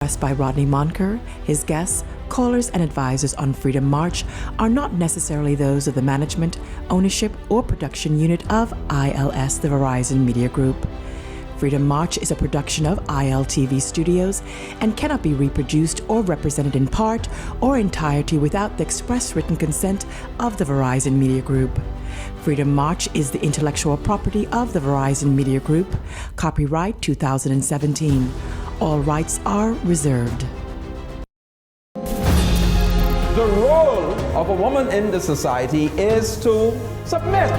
Expressed by Rodney Monker, his guests, callers, and advisors on Freedom March are not necessarily those of the management, ownership, or production unit of ILS, the Verizon Media Group. Freedom March is a production of ILTV Studios and cannot be reproduced or represented in part or entirety without the express written consent of the Verizon Media Group. Freedom March is the intellectual property of the Verizon Media Group. Copyright 2017. All rights are reserved. The role of a woman in the society is to submit.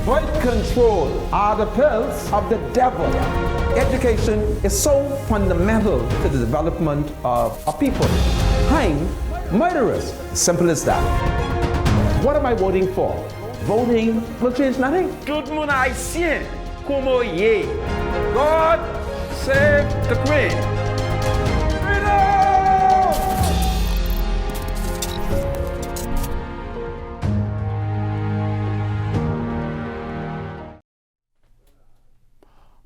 Birth control are the pills of the devil. Education is so fundamental to the development of a people. Hang murderers. Simple as that. What am I voting for? Voting will change nothing. Tout le monde haïtien, como ye. God save the Queen.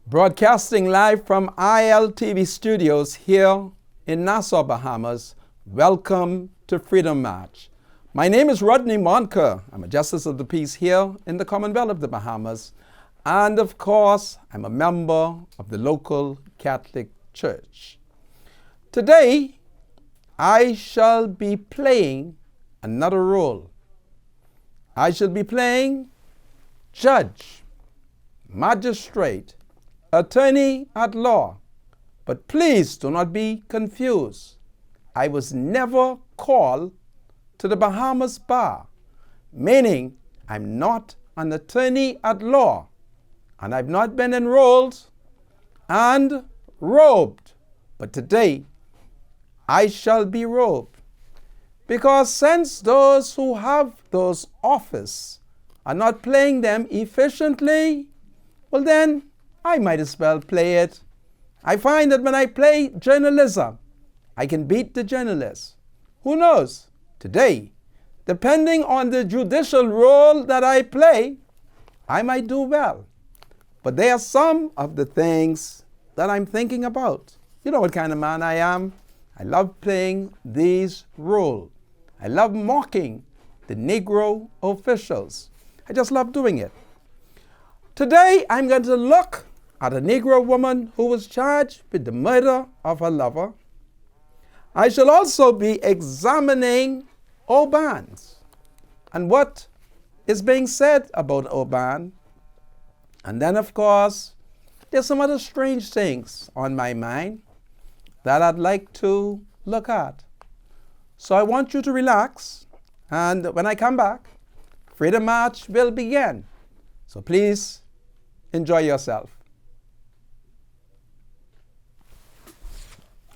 Broadcasting live from ILTV Studios here in Nassau, Bahamas. Welcome to Freedom March. My name is Rodney Monker. I'm a Justice of the Peace here in the Commonwealth of the Bahamas. And of course, I'm a member of the local Catholic Church. Today, I shall be playing another role. I shall be playing judge, magistrate, attorney at law. But please do not be confused. I was never called to the Bahamas bar, meaning I'm not an attorney at law, and I've not been enrolled and robed. But today, I shall be robed, because since those who have those offices are not playing them efficiently, well then, I might as well play it. I find that when I play journalism, I can beat the journalists. Who knows? Today, depending on the judicial role that I play, I might do well. But there are some of the things that I'm thinking about. You know what kind of man I am? I love playing these roles. I love mocking the Negro officials. I just love doing it. Today, I'm going to look at a Negro woman who was charged with the murder of her lover. I shall also be examining Oban and what is being said about Oban. And then, of course, there's some other strange things on my mind that I'd like to look at. So I want you to relax, and when I come back, Freedom March will begin. So please enjoy yourself.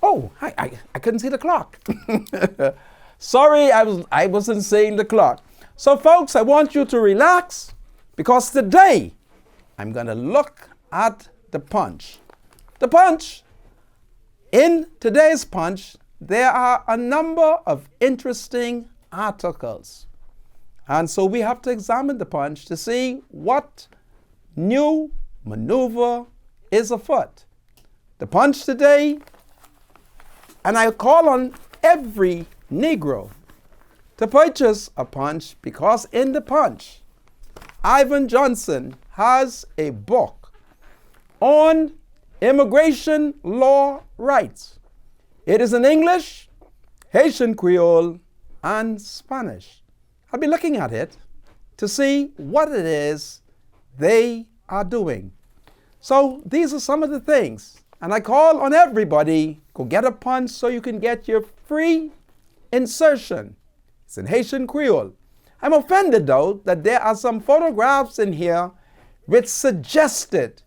Oh, I couldn't see the clock. Sorry, I wasn't seeing the clock. So folks, I want you to relax, because today I'm going to look at the punch. The punch. In today's punch, there are a number of interesting articles. And so we have to examine the punch to see what new maneuver is afoot. The punch today, and I call on every Negro to purchase a punch, because in the punch, Ivan Johnson has a book on immigration law rights. It is in English, Haitian Creole, and Spanish. I'll be looking at it to see what it is they are doing. So these are some of the things. And I call on everybody, go get a punch so you can get your free insertion. It's in Haitian Creole. I'm offended, though, that there are some photographs in here which suggested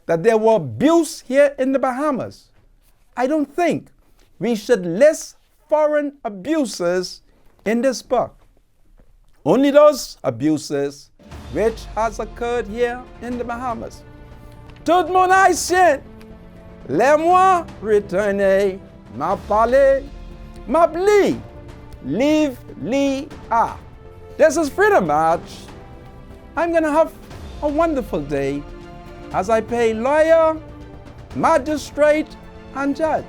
that there were abuse here in the Bahamas. I don't think we should list foreign abuses in this book. Only those abuses which has occurred here in the Bahamas. Tout mon haïtien, laisse-moi retourner, m'a parlé, m'a pli, live li a. This is Freedom March. I'm going to have a wonderful day as I pay lawyer, magistrate, and judge.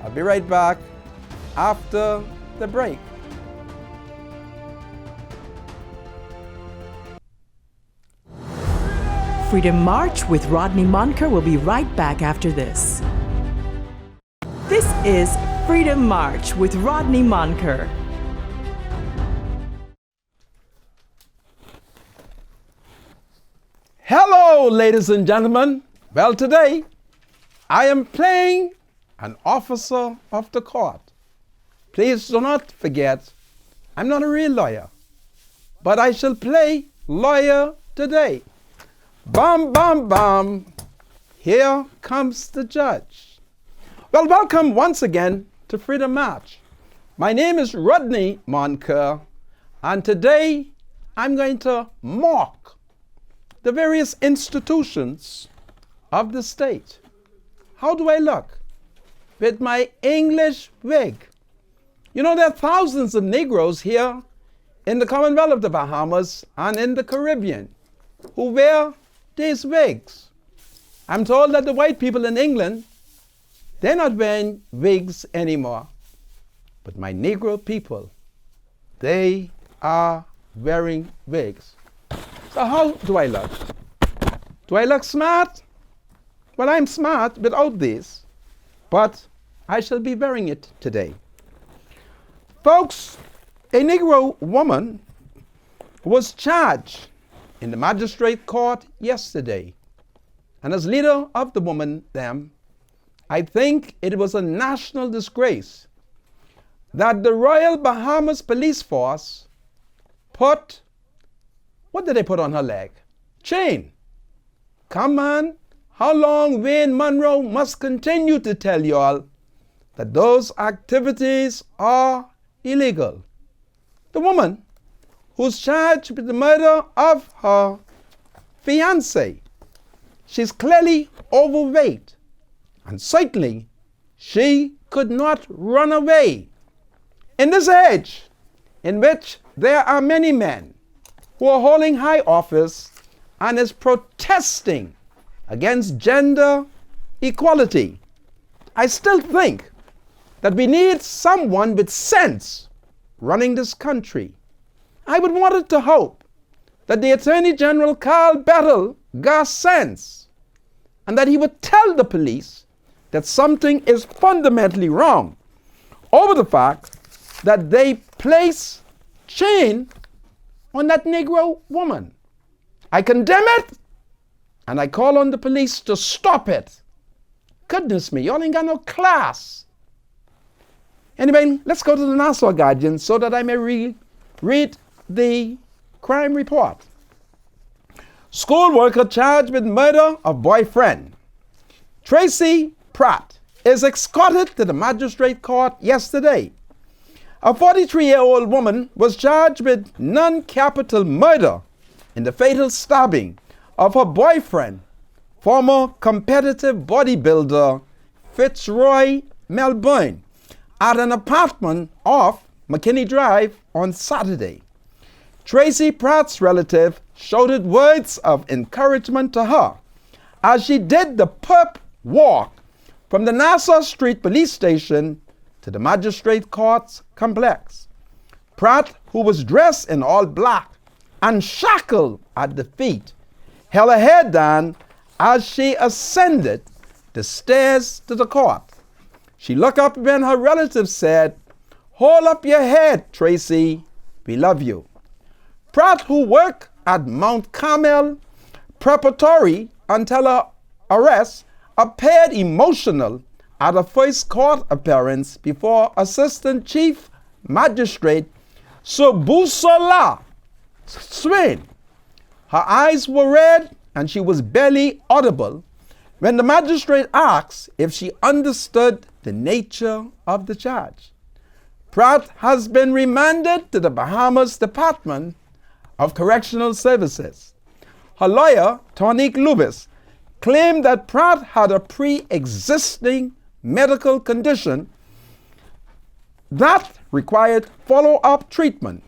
I'll be right back after the break. Freedom March with Rodney Monker will be right back after this. This is Freedom March with Rodney Monker. Hello, ladies and gentlemen. Well, today I am playing an officer of the court. Please do not forget, I'm not a real lawyer, but I shall play lawyer today. Bam, bam, bam. Here comes the judge. Well, welcome once again to Freedom March. My name is Rodney Monker, and today I'm going to mock the various institutions of the state. How do I look? With my English wig. You know, there are thousands of Negroes here in the Commonwealth of the Bahamas and in the Caribbean who wear these wigs. I'm told that the white people in England, they're not wearing wigs anymore. But my Negro people, they are wearing wigs. So how do I look? Do I look smart? Well, I'm smart without this, but I shall be wearing it today. Folks, a Negro woman was charged in the magistrate court yesterday. And as leader of the woman, I think it was a national disgrace that the Royal Bahamas Police Force put, what did they put on her leg? Chain. Come on, how long Wayne Monroe must continue to tell y'all that those activities are illegal? The woman who's charged with the murder of her fiancé, she's clearly overweight, and certainly she could not run away. In this age in which there are many men who are holding high office and is protesting against gender equality, I still think that we need someone with sense running this country. I would want it to hope that the Attorney General Carl Bettel got sense and that he would tell the police that something is fundamentally wrong over the fact that they place chain on that Negro woman. I condemn it and I call on the police to stop it. Goodness me, y'all ain't got no class. Anyway, let's go to the Nassau Guardian so that I may read the crime report. School worker charged with murder of boyfriend. Tracie Pratt is escorted to the magistrate court yesterday. A 43-year-old woman was charged with non-capital murder in the fatal stabbing of her boyfriend, former competitive bodybuilder Fitzroy Melbourne, at an apartment off McKinney Drive on Saturday. Tracie Pratt's relative shouted words of encouragement to her as she did the perp walk from the Nassau Street Police Station to the magistrate court's complex. Pratt, who was dressed in all black and shackled at the feet, held her head down as she ascended the stairs to the court. She looked up when her relative said, "Hold up your head, Tracie, we love you." Pratt, who worked at Mount Carmel Preparatory until her arrest, appeared emotional at her first court appearance before Assistant Chief Magistrate Subusola Swain. Her eyes were red and she was barely audible when the magistrate asked if she understood the nature of the charge. Pratt has been remanded to the Bahamas Department of Correctional Services. Her lawyer, Tonique Lubis, claimed that Pratt had a pre-existing medical condition that required follow-up treatment.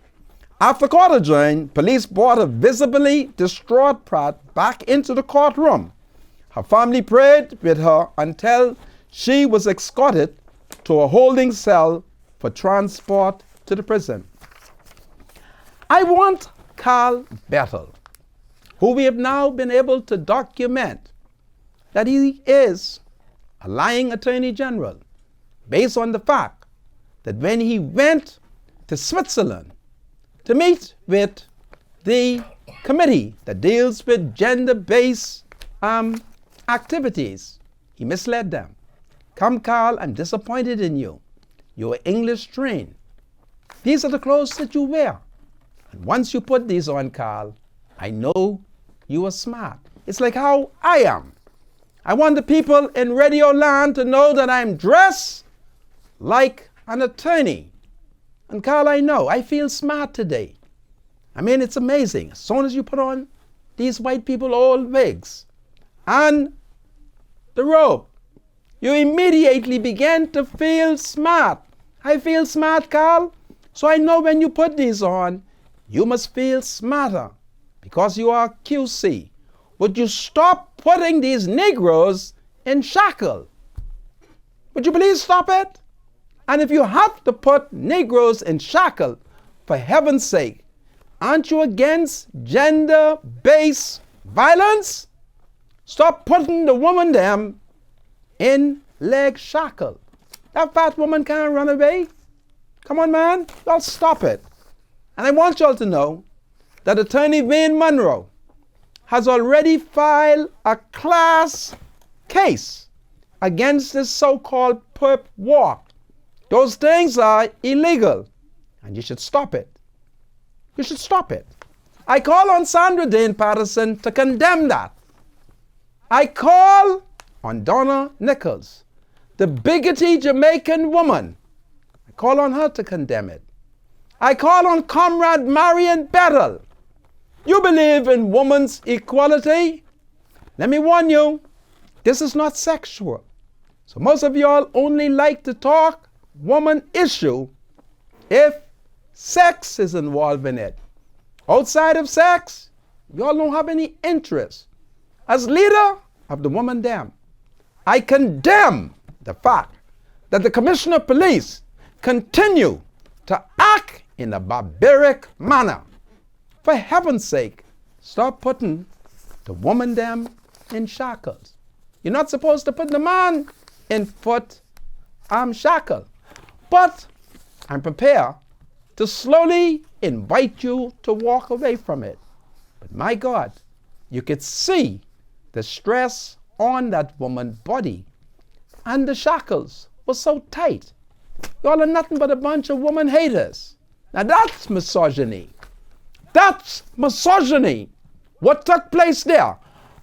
After court adjourned, police brought a visibly distraught Pratt back into the courtroom. Her family prayed with her until she was escorted to a holding cell for transport to the prison. I want Carl Bettel, who we have now been able to document that he is a lying attorney general, based on the fact that when he went to Switzerland to meet with the committee that deals with gender-based activities, he misled them. Come, Carl, I'm disappointed in you. You're English trained. These are the clothes that you wear. And once you put these on, Carl, I know you are smart. It's like how I am. I want the people in Radio Land to know that I'm dressed like an attorney. And Carl, I know, I feel smart today. I mean, it's amazing. As soon as you put on these white people old wigs and the robe, you immediately begin to feel smart. I feel smart, Carl. So I know when you put these on, you must feel smarter because you are QC. Would you stop putting these Negroes in shackle? Would you please stop it? And if you have to put Negroes in shackle, for heaven's sake, aren't you against gender-based violence? Stop putting the woman them in leg shackle. That fat woman can't run away. Come on, man, y'all stop it. And I want y'all to know that Attorney Wayne Monroe has already filed a class case against this so-called perp walk. Those things are illegal, and you should stop it. You should stop it. I call on Sandra Dane Patterson to condemn that. I call on Donna Nichols, the bigoted Jamaican woman. I call on her to condemn it. I call on Comrade Marion Bettel. You believe in woman's equality? Let me warn you, this is not sexual. So most of y'all only like to talk woman issue if sex is involved in it. Outside of sex, y'all don't have any interest. As leader of the woman dam, I condemn the fact that the Commissioner of Police continue to act in a barbaric manner. For heaven's sake, stop putting the woman them in shackles. You're not supposed to put the man in foot shackle. But I'm prepared to slowly invite you to walk away from it. But my God, you could see the stress on that woman's body. And the shackles were so tight. Y'all are nothing but a bunch of woman haters. Now that's misogyny. That's misogyny. What took place there?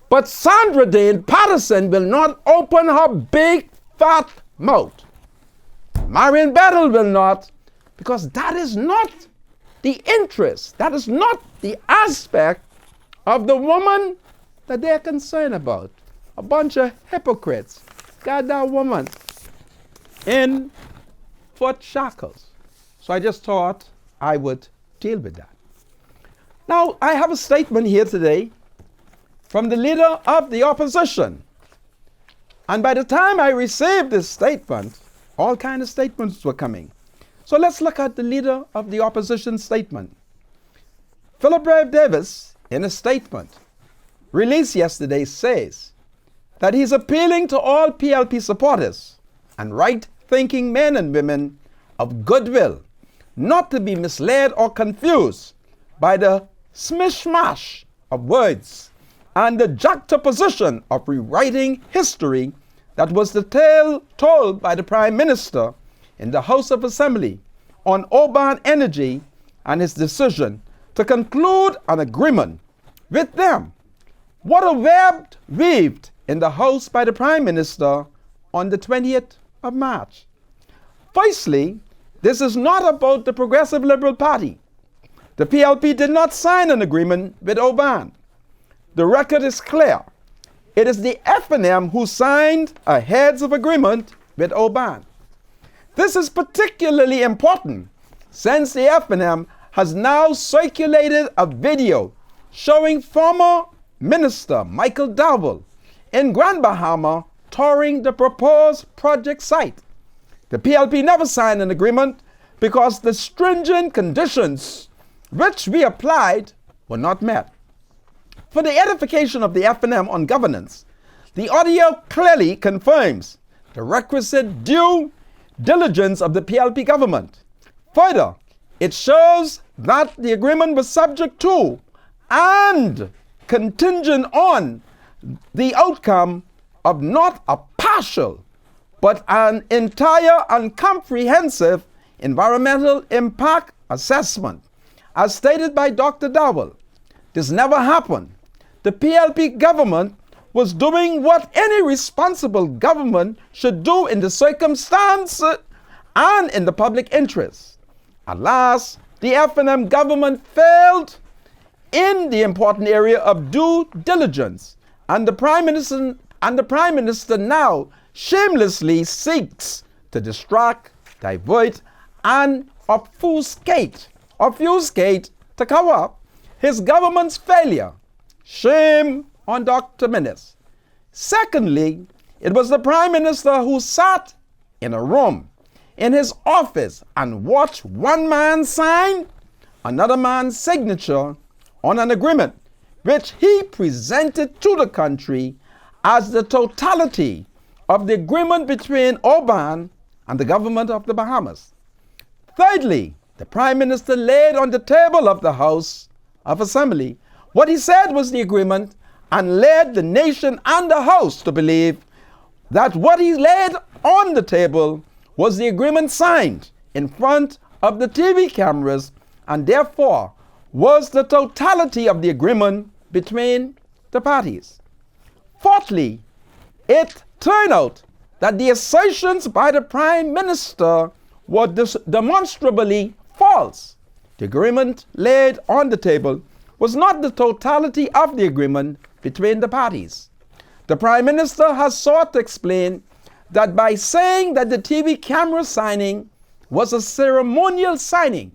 But Sandra Dane Patterson will not open her big fat mouth. Marion Bettel will not, because that is not the interest, that is not the aspect of the woman that they're concerned about. A bunch of hypocrites got that woman in foot shackles. So I just thought I would deal with that. Now, I have a statement here today from the leader of the opposition. And by the time I received this statement, all kinds of statements were coming. So let's look at the leader of the opposition statement. Philip Brave Davis, in a statement released yesterday, says that he's appealing to all PLP supporters and right-thinking men and women of goodwill not to be misled or confused by the smishmash of words and the juxtaposition of rewriting history that was the tale told by the Prime Minister in the House of Assembly on Oban Energy and his decision to conclude an agreement with them. What a web weaved in the House by the Prime Minister on the 20th of March. Firstly, this is not about the Progressive Liberal Party. The PLP did not sign an agreement with Oban. The record is clear. It is the FNM who signed a heads of agreement with Oban. This is particularly important since the FNM has now circulated a video showing former Minister Michael Dowell in Grand Bahama touring the proposed project site. The PLP never signed an agreement because the stringent conditions which we applied were not met. For the edification of the F&M on governance, the audio clearly confirms the requisite due diligence of the PLP government. Further, it shows that the agreement was subject to and contingent on the outcome of not a partial but an entire and comprehensive environmental impact assessment. As stated by Dr. Dowell, this never happened. The PLP government was doing what any responsible government should do in the circumstance and in the public interest. Alas, the F&M government failed in the important area of due diligence, and the Prime Minister now shamelessly seeks to distract, divert, and obfuscate to cover up his government's failure. Shame on Dr. Minnis. Secondly, it was the Prime Minister who sat in a room in his office and watched one man sign another man's signature on an agreement which he presented to the country as the totality of the agreement between Oban and the government of the Bahamas. Thirdly, the Prime Minister laid on the table of the House of Assembly what he said was the agreement and led the nation and the House to believe that what he laid on the table was the agreement signed in front of the TV cameras and therefore was the totality of the agreement between the parties. Fourthly, it turned out that the assertions by the Prime Minister were demonstrably false. The agreement laid on the table was not the totality of the agreement between the parties. The Prime Minister has sought to explain that by saying that the TV camera signing was a ceremonial signing.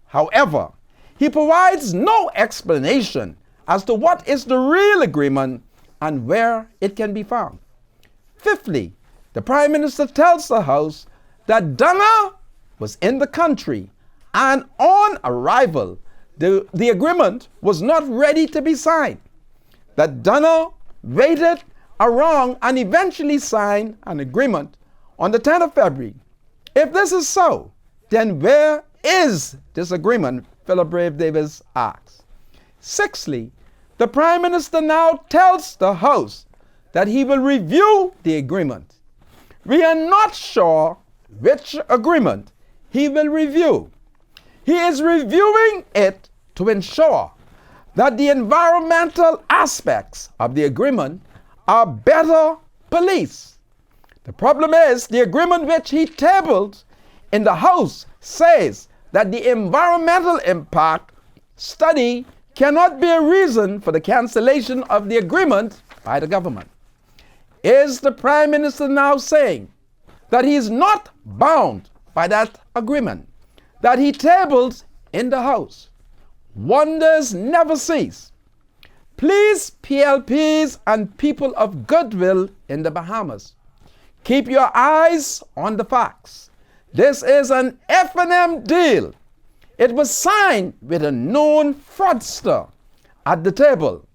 However, he provides no explanation as to what is the real agreement and where it can be found. Fifthly, the Prime Minister tells the House that Dana was in the country and on arrival, the agreement was not ready to be signed. That Dana waited around and eventually signed an agreement on the 10th of February. If this is so, then where is this agreement? Philip Brave Davis asks. Sixthly, the Prime Minister now tells the House that he will review the agreement. We are not sure which agreement he will review. He is reviewing it to ensure that the environmental aspects of the agreement are better policed. The problem is the agreement which he tabled in the House says that the environmental impact study cannot be a reason for the cancellation of the agreement by the government. Is the Prime Minister now saying that he is not bound by that agreement that he tabled in the House? Wonders never cease. Please, PLPs and people of goodwill in the Bahamas, keep your eyes on the facts. This is an F&M deal. It was signed with a known fraudster at the table.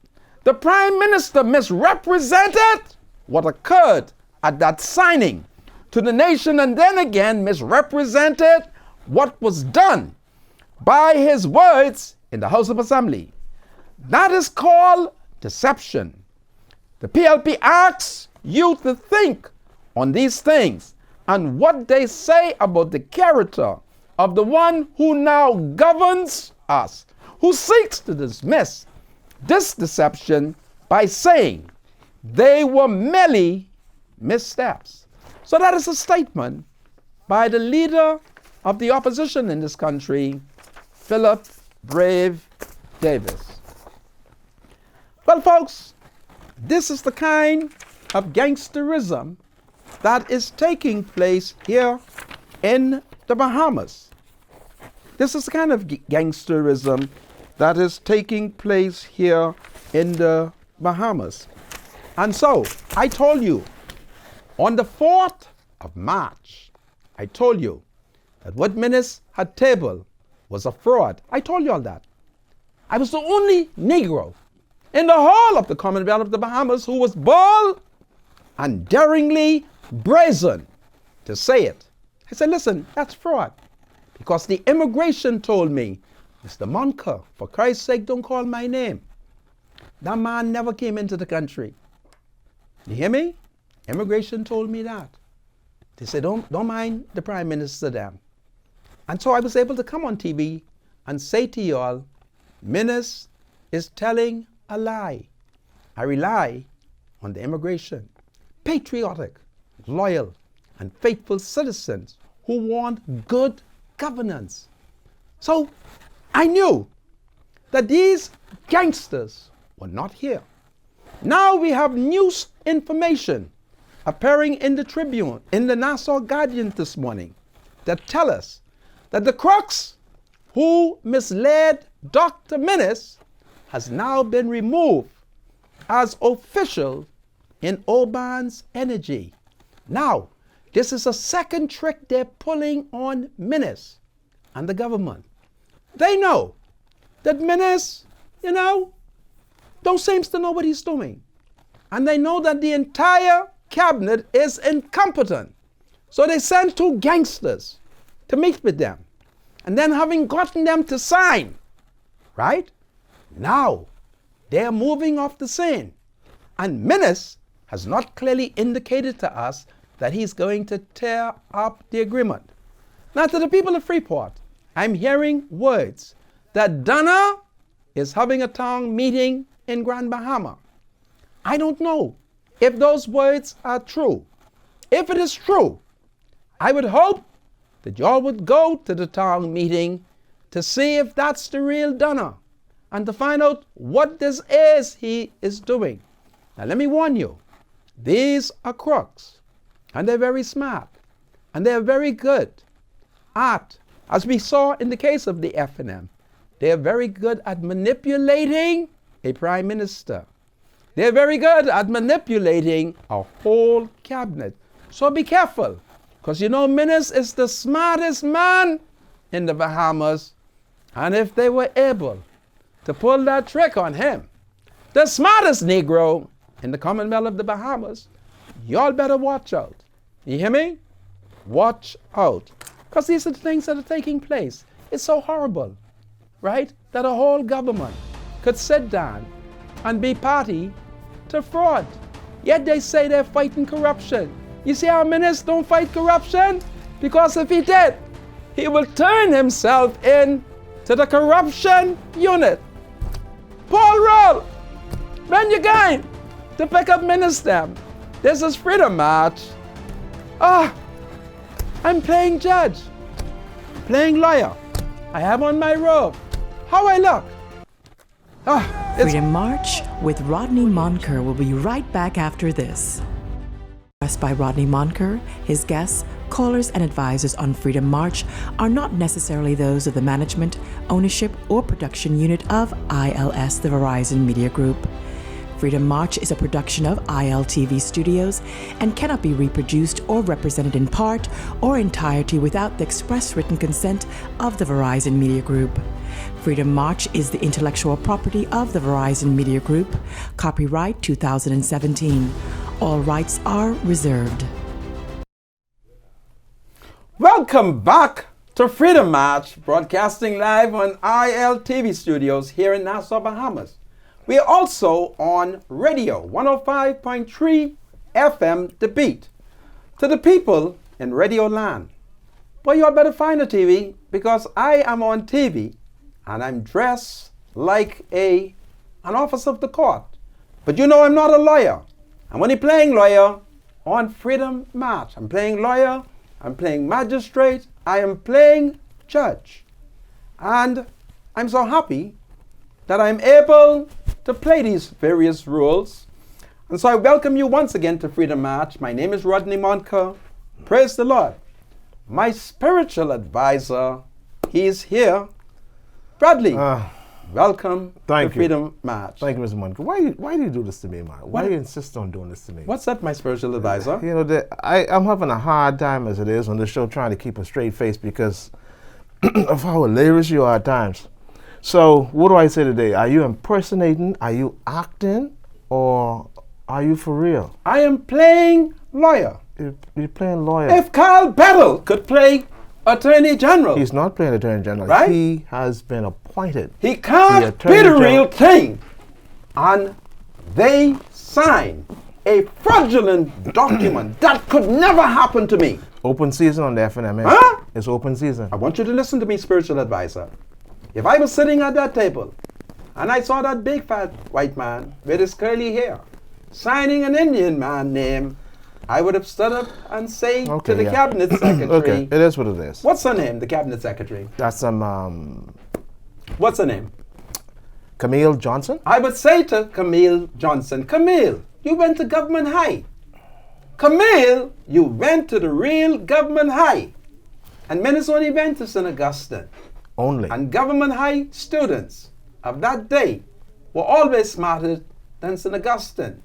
The Prime Minister misrepresented what occurred at that signing to the nation and then again misrepresented what was done by his words in the House of Assembly. That is called deception. The PLP asks you to think on these things and what they say about the character of the one who now governs us, who seeks to dismiss this deception by saying they were merely missteps. So that is a statement by the leader of the opposition in this country, Philip Brave Davis. Well, folks, this is the kind of gangsterism that is taking place here in the Bahamas. This is the kind of gangsterism that is taking place here in the Bahamas. And so, I told you On the 4th of March, I told you that what Menace had tabled was a fraud. I told you all that. I was the only Negro in the whole of the Commonwealth of the Bahamas who was bold and daringly brazen to say it. I said, listen, that's fraud. Because the immigration told me, Mr. Monker, for Christ's sake, don't call my name. That man never came into the country. You hear me? Immigration told me that. They said, don't mind the Prime Minister then. And so I was able to come on TV and say to y'all, Menace is telling a lie. I rely on the immigration, patriotic, loyal, and faithful citizens who want good governance. So I knew that these gangsters were not here. Now we have news information appearing in the Tribune, in the Nassau Guardian this morning, that tell us that the crooks who misled Dr. Menace has now been removed as official in Oban's Energy. Now, this is a second trick they're pulling on Menace and the government. They know that Menace, don't seem to know what he's doing. And they know that the entire cabinet is incompetent. So they send 2 gangsters to meet with them. And then having gotten them to sign, right? Now, they're moving off the scene. And Menace has not clearly indicated to us that he's going to tear up the agreement. Now, to the people of Freeport, I'm hearing words that Donna is having a town meeting in Grand Bahama. I don't know if those words are true. If it is true, I would hope that y'all would go to the town meeting to see if that's the real Donna and to find out what this is he is doing. Now let me warn you, these are crooks and they're very smart and they're very good at, as we saw in the case of the F&M, they're very good at manipulating a prime minister. They're very good at manipulating a whole cabinet. So be careful, because Menace is the smartest man in the Bahamas. And if they were able to pull that trick on him, the smartest Negro in the Commonwealth of the Bahamas, y'all better watch out. You hear me? Watch out. Because these are the things that are taking place. It's so horrible, right? That a whole government could sit down and be party to fraud. Yet they say they're fighting corruption. You see how Menace don't fight corruption? Because if he did, he will turn himself in to the corruption unit. Paul Roll, when you going to pick up Menace them? This is Freedom March. I'm playing judge, playing lawyer. I have on my robe. How I look? Freedom March with Rodney Monker will be right back after this. Expressed by Rodney Monker, his guests, callers, and advisors on Freedom March are not necessarily those of the management, ownership, or production unit of ILS, the Verizon Media Group. Freedom March is a production of ILTV Studios and cannot be reproduced or represented in part or entirety without the express written consent of the Verizon Media Group. Freedom March is the intellectual property of the Verizon Media Group. Copyright 2017. All rights are reserved. Welcome back to Freedom March, broadcasting live on ILTV Studios here in Nassau, Bahamas. We are also on radio, 105.3 FM, The Beat. To the people in Radio Land, well, you better find a TV because I am on TV and I'm dressed like an officer of the court. But I'm not a lawyer. I'm only playing lawyer on Freedom March. I'm playing lawyer, I'm playing magistrate, I am playing judge. And I'm so happy that I'm able to play these various roles. And so I welcome you once again to Freedom March. My name is Rodney Monker. Praise the Lord. My spiritual advisor, he is here. Bradley, welcome Thank to you. Freedom March. Thank you, Mr. Monica. Why do you do this to me, man? Why do you insist on doing this to me? What's that, my spiritual advisor? You know, I'm having a hard time as it is on the show trying to keep a straight face because of how hilarious you are at times. So, what do I say today? Are you impersonating? Are you acting? Or are you for real? I am playing lawyer. You're playing lawyer. If Carl Battle could play Attorney General, He's not playing Attorney General. Right? He has been appointed. he can't Attorney be the General. real thing. And they sign a fraudulent document that could never happen to me. Open season on the FNMA. Huh? It's open season. I want you to listen to me, spiritual advisor. If I was sitting at that table and I saw that big fat white man with his curly hair signing an Indian man name, I would have stood up and say to Okay, the yeah. cabinet secretary, Okay, it is what it is. what's her name, the cabinet secretary? That's What's her name? Camille Johnson. I would say to Camille Johnson, Camille, you went to government high. Camille, you went to the real government high. And Minnesota went to St. Augustine. Only. And government high students of that day were always smarter than St. Augustine.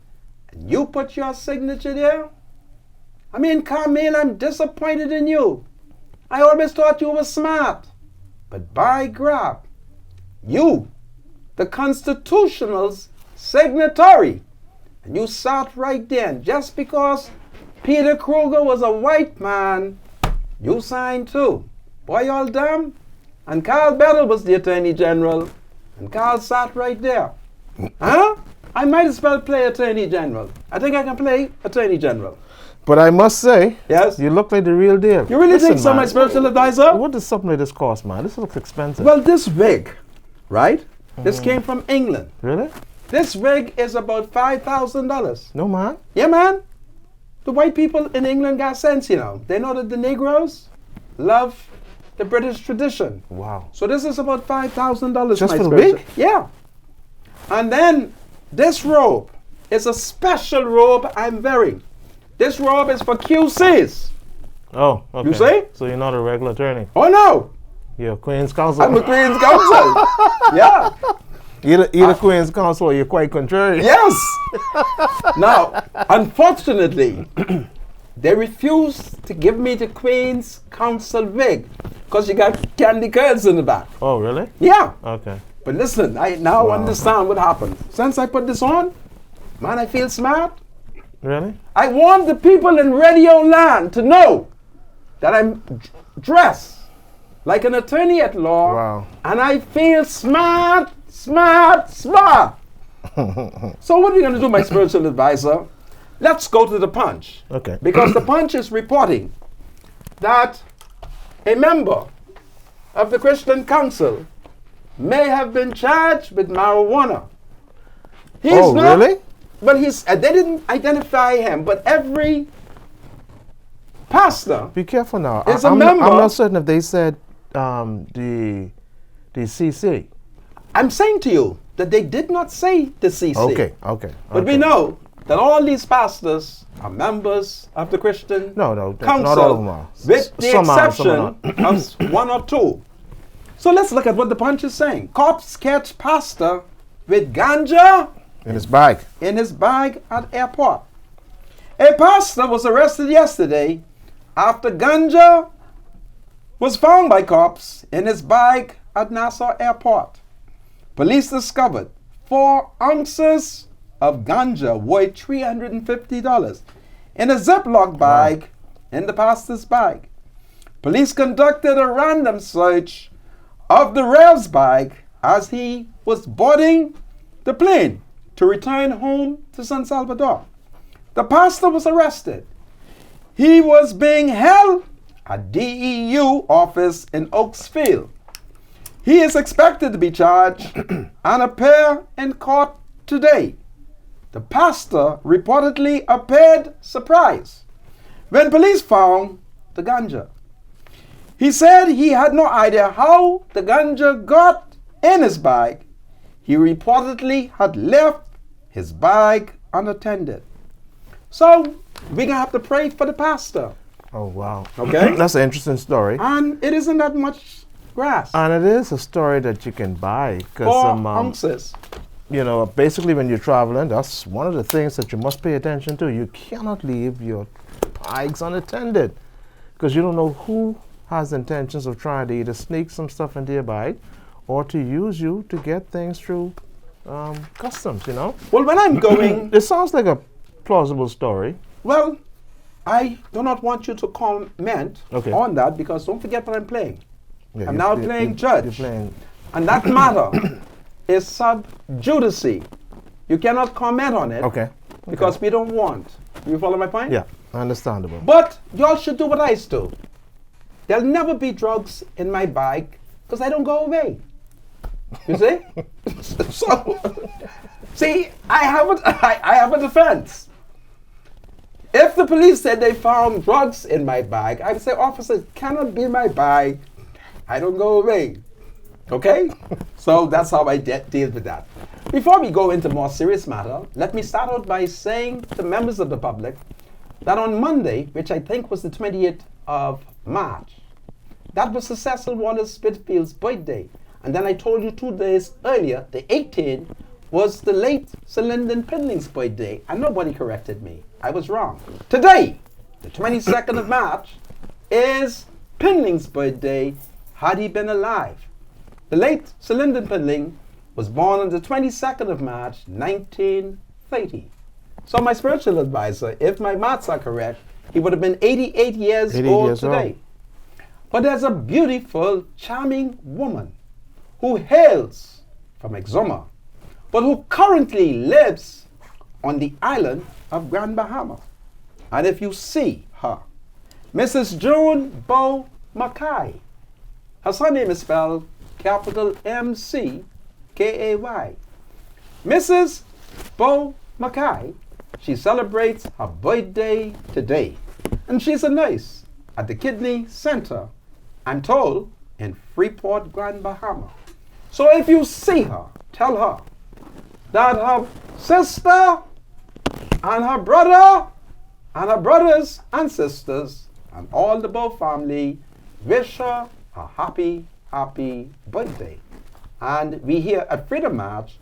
And you put your signature there? I mean, Camille, I'm disappointed in you. I always thought you were smart. But by grab, you, the constitutional's signatory, and you sat right there, and just because Peter Kruger was a white man, you signed too. Boy, y'all dumb. And Carl Battle was the Attorney General, and Carl sat right there. Huh? I might as well play Attorney General. I think I can play Attorney General. But I must say, Yes? you look like the real deal. You really Listen, think so, man, my spiritual advisor? What does something like this cost, man? This looks expensive. Well, this wig, right? This came from England. Really? This wig is about $5,000. No, man. Yeah, man. The white people in England got sense, you know. They know that the Negroes love the British tradition. Wow. So this is about $5,000. Just my for the spiritual- wig? Yeah. And then this robe is a special robe I'm wearing. This robe is for QCs. Oh, okay. You see? So you're not a regular attorney. Oh no, You're a Queen's Counsel. I'm a Queen's Counsel. Yeah. Either Queen's Counsel or you're quite contrary. Yes. Now, unfortunately, they refused to give me the Queen's Counsel wig because you got candy curds in the back. Oh, really? Yeah. Okay. But listen, I now understand what happened. Since I put this on, man, I feel smart. Really? I want the people in Radio Land to know that I'm dressed like an attorney at law. Wow. And I feel smart, smart, smart. So what are you going to do, my spiritual advisor? Let's go to the Punch. Okay. Because the Punch is reporting that a member of the Christian Council may have been charged with marijuana. He's Oh, not, really? But they didn't identify him, but every pastor Be careful now. is a I'm member. I'm not certain if they said the CC. I'm saying to you that they did not say the CC. Okay. But we know that all these pastors are members of the Christian No, Council, not all of them are. with the Some are, some exception of one or two. So let's look at what the Punch is saying. Cops catch pastor with ganja In his bag. in his bag at airport. A pastor was arrested yesterday after ganja was found by cops in his bag at Nassau Airport. Police discovered 4 ounces of ganja worth $350 in a Ziploc bag in the pastor's bag. Police conducted a random search of the Rev's bag as he was boarding the plane to return home to San Salvador. The pastor was arrested. He was being held at DEU office in Oaksfield. He is expected to be charged and appear in court today. The pastor reportedly appeared surprised when police found the ganja. He said he had no idea how the ganja got in his bag. He reportedly had left his bag unattended. So we're going to have to pray for the pastor. Oh, wow. Okay. That's an interesting story. And it isn't that much grass And it is a story that you can buy because for ounces. you know, basically when you're traveling, that's one of the things that you must pay attention to. You cannot leave your bags unattended because you don't know who has intentions of trying to either sneak some stuff into your bag or to use you to get things through customs, you know? Well, when I'm going, It sounds like a plausible story. well, I do not want you to comment Okay. on that because don't forget what I'm playing. Yeah, I'm you- now you- playing you- judge. You're playing. And that matter is sub judice. You cannot comment on it Okay. because we don't want. You follow my point? Yeah, understandable. But y'all should do what I do. There'll never be drugs in my bag because I don't go away. You see? So, see, I have a defense. If the police said they found drugs in my bag, I'd say, officers, cannot be in my bag. I don't go away. Okay? So that's how I deal with that. Before we go into more serious matter, let me start out by saying to members of the public that on Monday, which I think was the 28th of March, that was Cecil Wallace Whitfield's birthday. And then I told you 2 days earlier, the 18th, was the late Sir Lyndon Pinling's birthday, and nobody corrected me. I was wrong. Today, the 22nd of March, is Pinling's birthday had he been alive. The late Sir Lyndon Pinling was born on the 22nd of March, 1930. So my spiritual advisor, if my maths are correct, he would have been 88 years 88 old years today. old. But there's a beautiful, charming woman who hails from Exuma, but who currently lives on the island of Grand Bahama. And if you see her, Mrs. June Bow Mackay, her surname is spelled capital M-C-K-A-Y. Mrs. Bow Mackay, she celebrates her birthday today. And she's a nurse at the Kidney Center, I'm told, in Freeport, Grand Bahama. So if you see her, tell her that her sister and her brother and her brothers and sisters and all the Bow family wish her a happy, happy birthday. And we here at Freedom March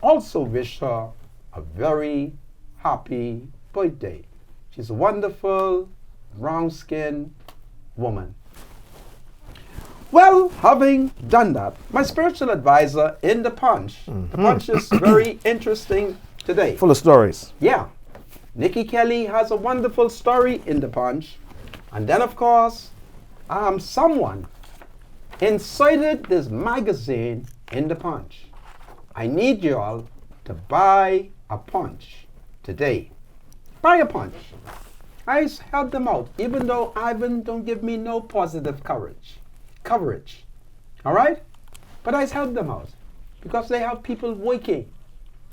also wish her a very happy birthday. She's a wonderful, brown-skinned woman. Well, having done that, my spiritual advisor in the Punch, the Punch is very interesting today. Full of stories. Yeah. Nikki Kelly has a wonderful story in the Punch. And then, of course, someone inserted this magazine in the Punch. I need you all to buy a Punch today. Buy a Punch. I help them out, even though Ivan don't give me no positive coverage. All right? But I help them out because they have people working.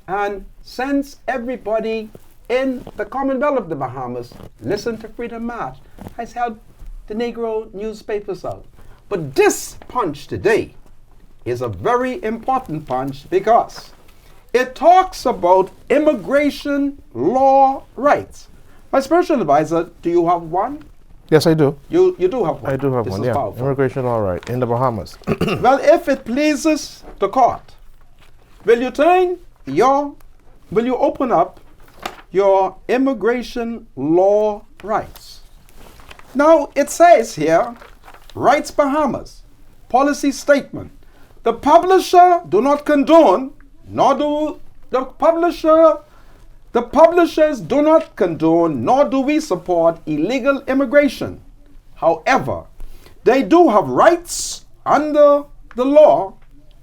And since everybody in the Commonwealth of the Bahamas listen to Freedom March, I help the Negro newspapers out. But this Punch today is a very important Punch because it talks about immigration law rights. My spiritual advisor, do you have one? Yes, I do. You do have one. I do have This one, is yeah. powerful. Immigration, all right, in the Bahamas. Well, if it pleases the court, will you open up your immigration law rights? Now, it says here, Rights Bahamas, policy statement. The publisher do not condone, nor do the publishers do not condone, nor do we support illegal immigration. However, they do have rights under the law,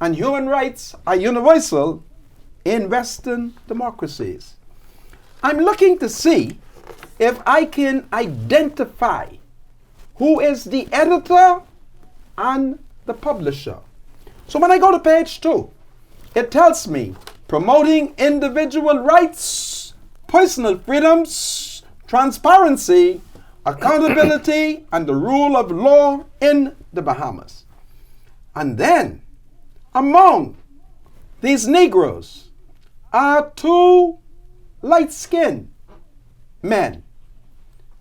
and human rights are universal in Western democracies. I'm looking to see if I can identify who is the editor and the publisher. So when I go to page 2, it tells me promoting individual rights, personal freedoms, transparency, accountability, and the rule of law in the Bahamas. And then, among these Negroes are 2 light-skinned men,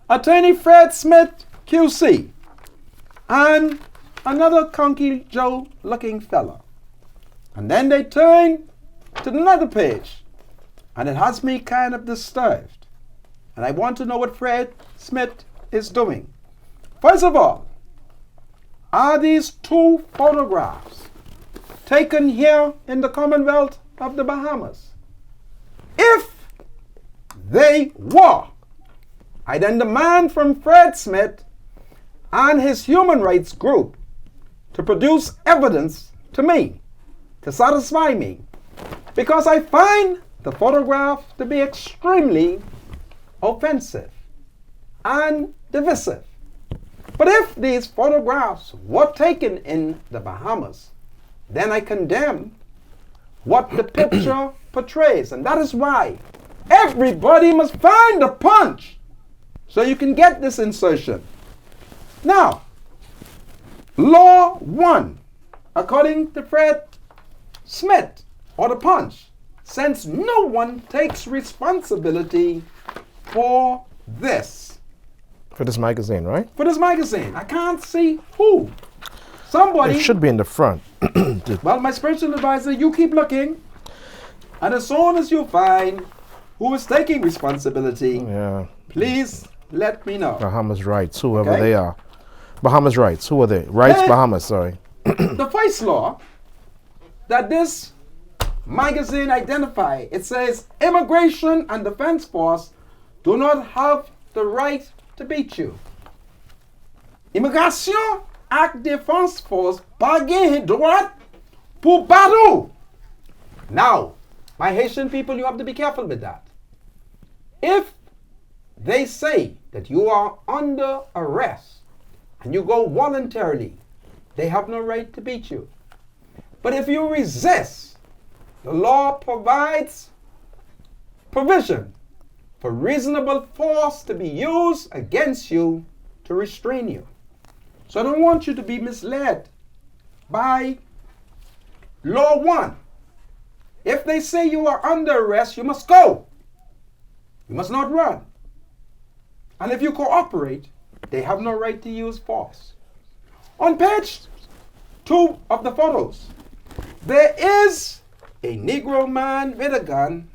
Attorney Fred Smith, QC, and another Conky Joe looking fella. And then they turn to another page, and it has me kind of disturbed. And I want to know what Fred Smith is doing. First of all, are these two photographs taken here in the Commonwealth of the Bahamas? If they were, I then demand from Fred Smith and his human rights group to produce evidence to me, to satisfy me, because I find the photograph to be extremely offensive and divisive. But if these photographs were taken in the Bahamas, then I condemn what the picture portrays. And that is why everybody must find the punch so you can get this insertion. Now, Law 1, according to Fred Smith, or the punch, since no one takes responsibility for this. For this magazine, right? For this magazine. I can't see who. Somebody. It should be in the front. Well, my spiritual advisor, you keep looking. And as soon as you find who is taking responsibility, Yeah. please let me know. Bahamas Rights, whoever Okay. they are. Bahamas Rights, who are they? Rights Hey. Bahamas, sorry. The first law that this magazine identify, it says immigration and defense force do not have the right to beat you. Immigration ak defense force pa gen droit pour battre. Now, my Haitian people, you have to be careful with that. If they say that you are under arrest and you go voluntarily, they have no right to beat you. But if you resist, the law provides provision for reasonable force to be used against you to restrain you. So I don't want you to be misled by Law 1. If they say you are under arrest, you must go. You must not run. And if you cooperate, they have no right to use force. On page 2 of the photos, there is a Negro man with a gun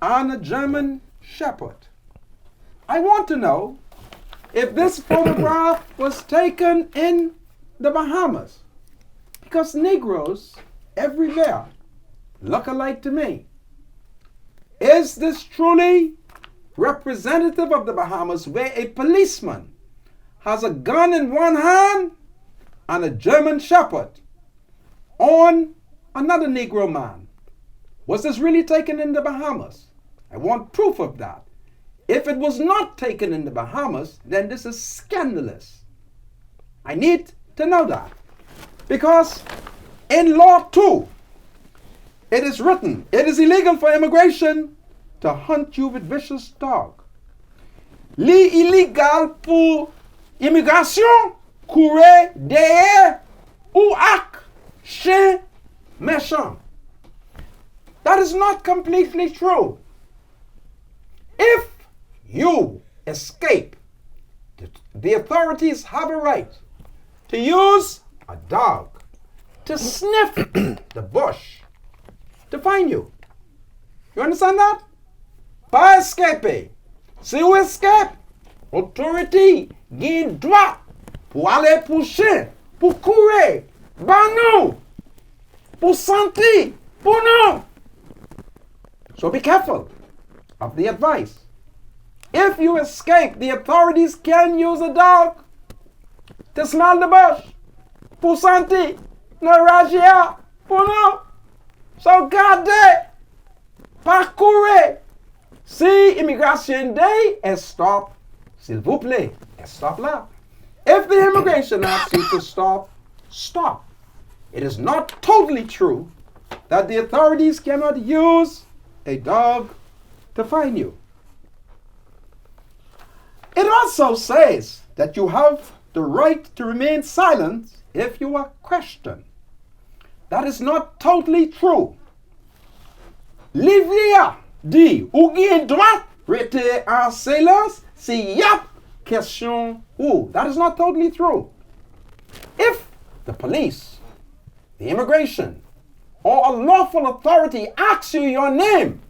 and a German shepherd. I want to know if this photograph was taken in the Bahamas, because Negroes everywhere look alike to me. Is this truly representative of the Bahamas, where a policeman has a gun in one hand and a German shepherd on another Negro man? Was this really taken in the Bahamas? I want proof of that. If it was not taken in the Bahamas, then this is scandalous. I need to know that. Because in Law 2, it is written, it is illegal for immigration to hunt you with vicious dog. Li illegal pour immigration courir derrière ou ak chien méchant. That is not completely true. If you escape, the authorities have a right to use a dog to sniff the bush to find you. You understand that? Pas escaper. Si vous escape, autorité gagne droit pour aller pour chien, pour courir, ban nous, pour sentir, pour nous. So be careful of the advice. If you escape, the authorities can use a dog to smell the bush, pour sentir, neuralgia, pour nous. So gardez, parcourez. Si immigration day est stop, s'il vous plaît, est stop là. If the immigration asks you to stop, stop. It is not totally true that the authorities cannot use a dog to find you. It also says that you have the right to remain silent if you are questioned. That is not totally true. Livia dit, ou gen droit rete en silence si yap question ou. That is not totally true. If the police, the immigration, or a lawful authority asks you your name,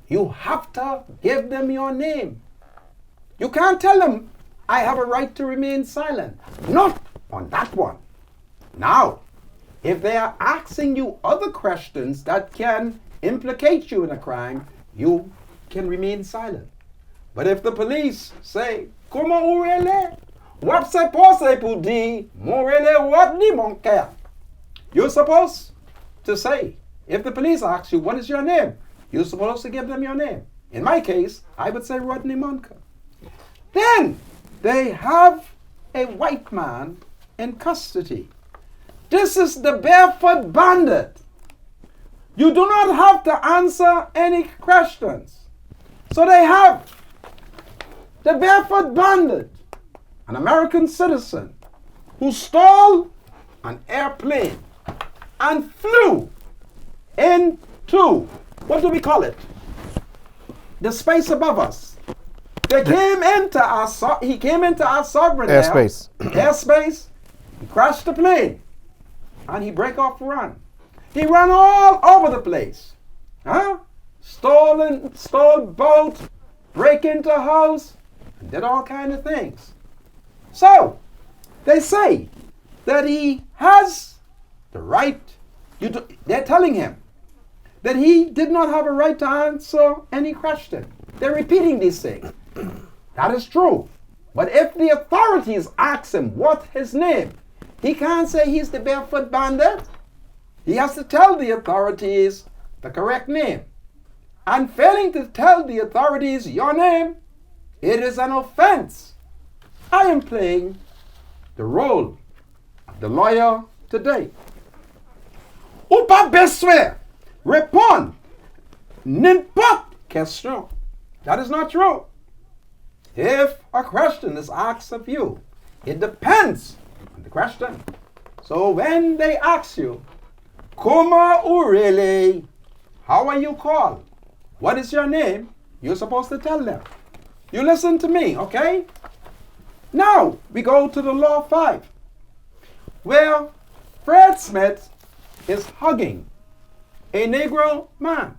you have to give them your name. You can't tell them, I have a right to remain silent. Not on that one. Now, if they are asking you other questions that can implicate you in a crime, you can remain silent. But if the police say, comment ou rele? What suppose pour dire, mon rele what ni mon cœur? You're supposed to say, if the police ask you, what is your name? You're supposed to give them your name. In my case, I would say Rodney Monka. Then they have a white man in custody. This is the barefoot bandit. You do not have to answer any questions. So they have the barefoot bandit, an American citizen who stole an airplane and flew into, what do we call it? The space above us. He came into our sovereign Airspace. Airspace. He crashed the plane and he break off run. He ran all over the place. Stole boat, break into house, and did all kind of things. So, they say that he has the right, they're telling him that he did not have a right to answer any question. They're repeating these things. That is true. But if the authorities ask him what's his name, he can't say he's the barefoot bandit. He has to tell the authorities the correct name. And failing to tell the authorities your name, it is an offense. I am playing the role of the lawyer today. Ou pas besoin répondre n'importe question. That is not true. If a question is asked of you, it depends on the question. So when they ask you, comment ou rele? How are you called? What is your name? You're supposed to tell them. You listen to me, okay? Now we go to the Law 5, where Fred Smith is hugging a Negro man.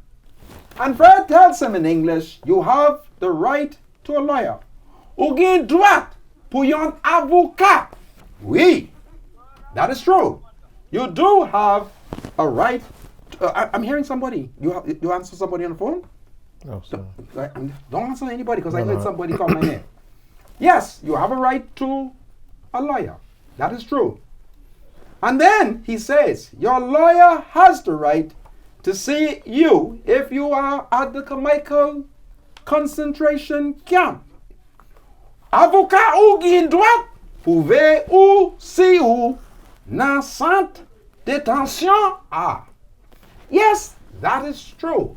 And Fred tells him in English, you have the right to a lawyer. Ou gen droit pour yon avocat. Oui, that is true. You do have a right. I'm hearing somebody. You answer somebody on the phone? No, sir. Don't answer anybody because I heard somebody call my name. Yes, you have a right to a lawyer. That is true. And then he says, your lawyer has the right to see you if you are at the Carmichael concentration camp. Avocat ou gen droit pou ve ou si ou nan centre détention. Yes, that is true.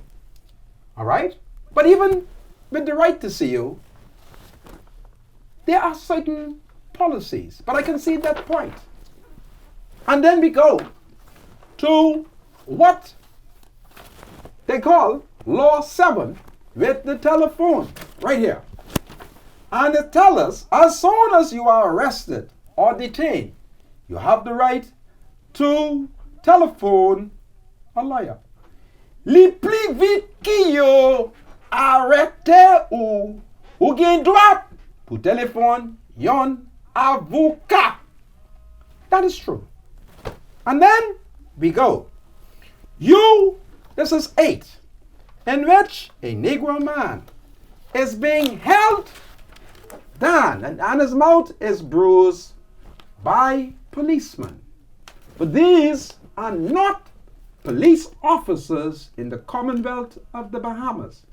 All right? But even with the right to see you, there are certain policies. But I can see that point. And then we go to what they call Law 7 with the telephone right here. And it tells us, as soon as you are arrested or detained, you have the right to telephone a lawyer. Li pli vite ki yo arrete ou gen droit pou telephone yon avocat. That is true. And then we go. This is 8, in which a Negro man is being held down and his mouth is bruised by policemen. But these are not police officers in the Commonwealth of the Bahamas.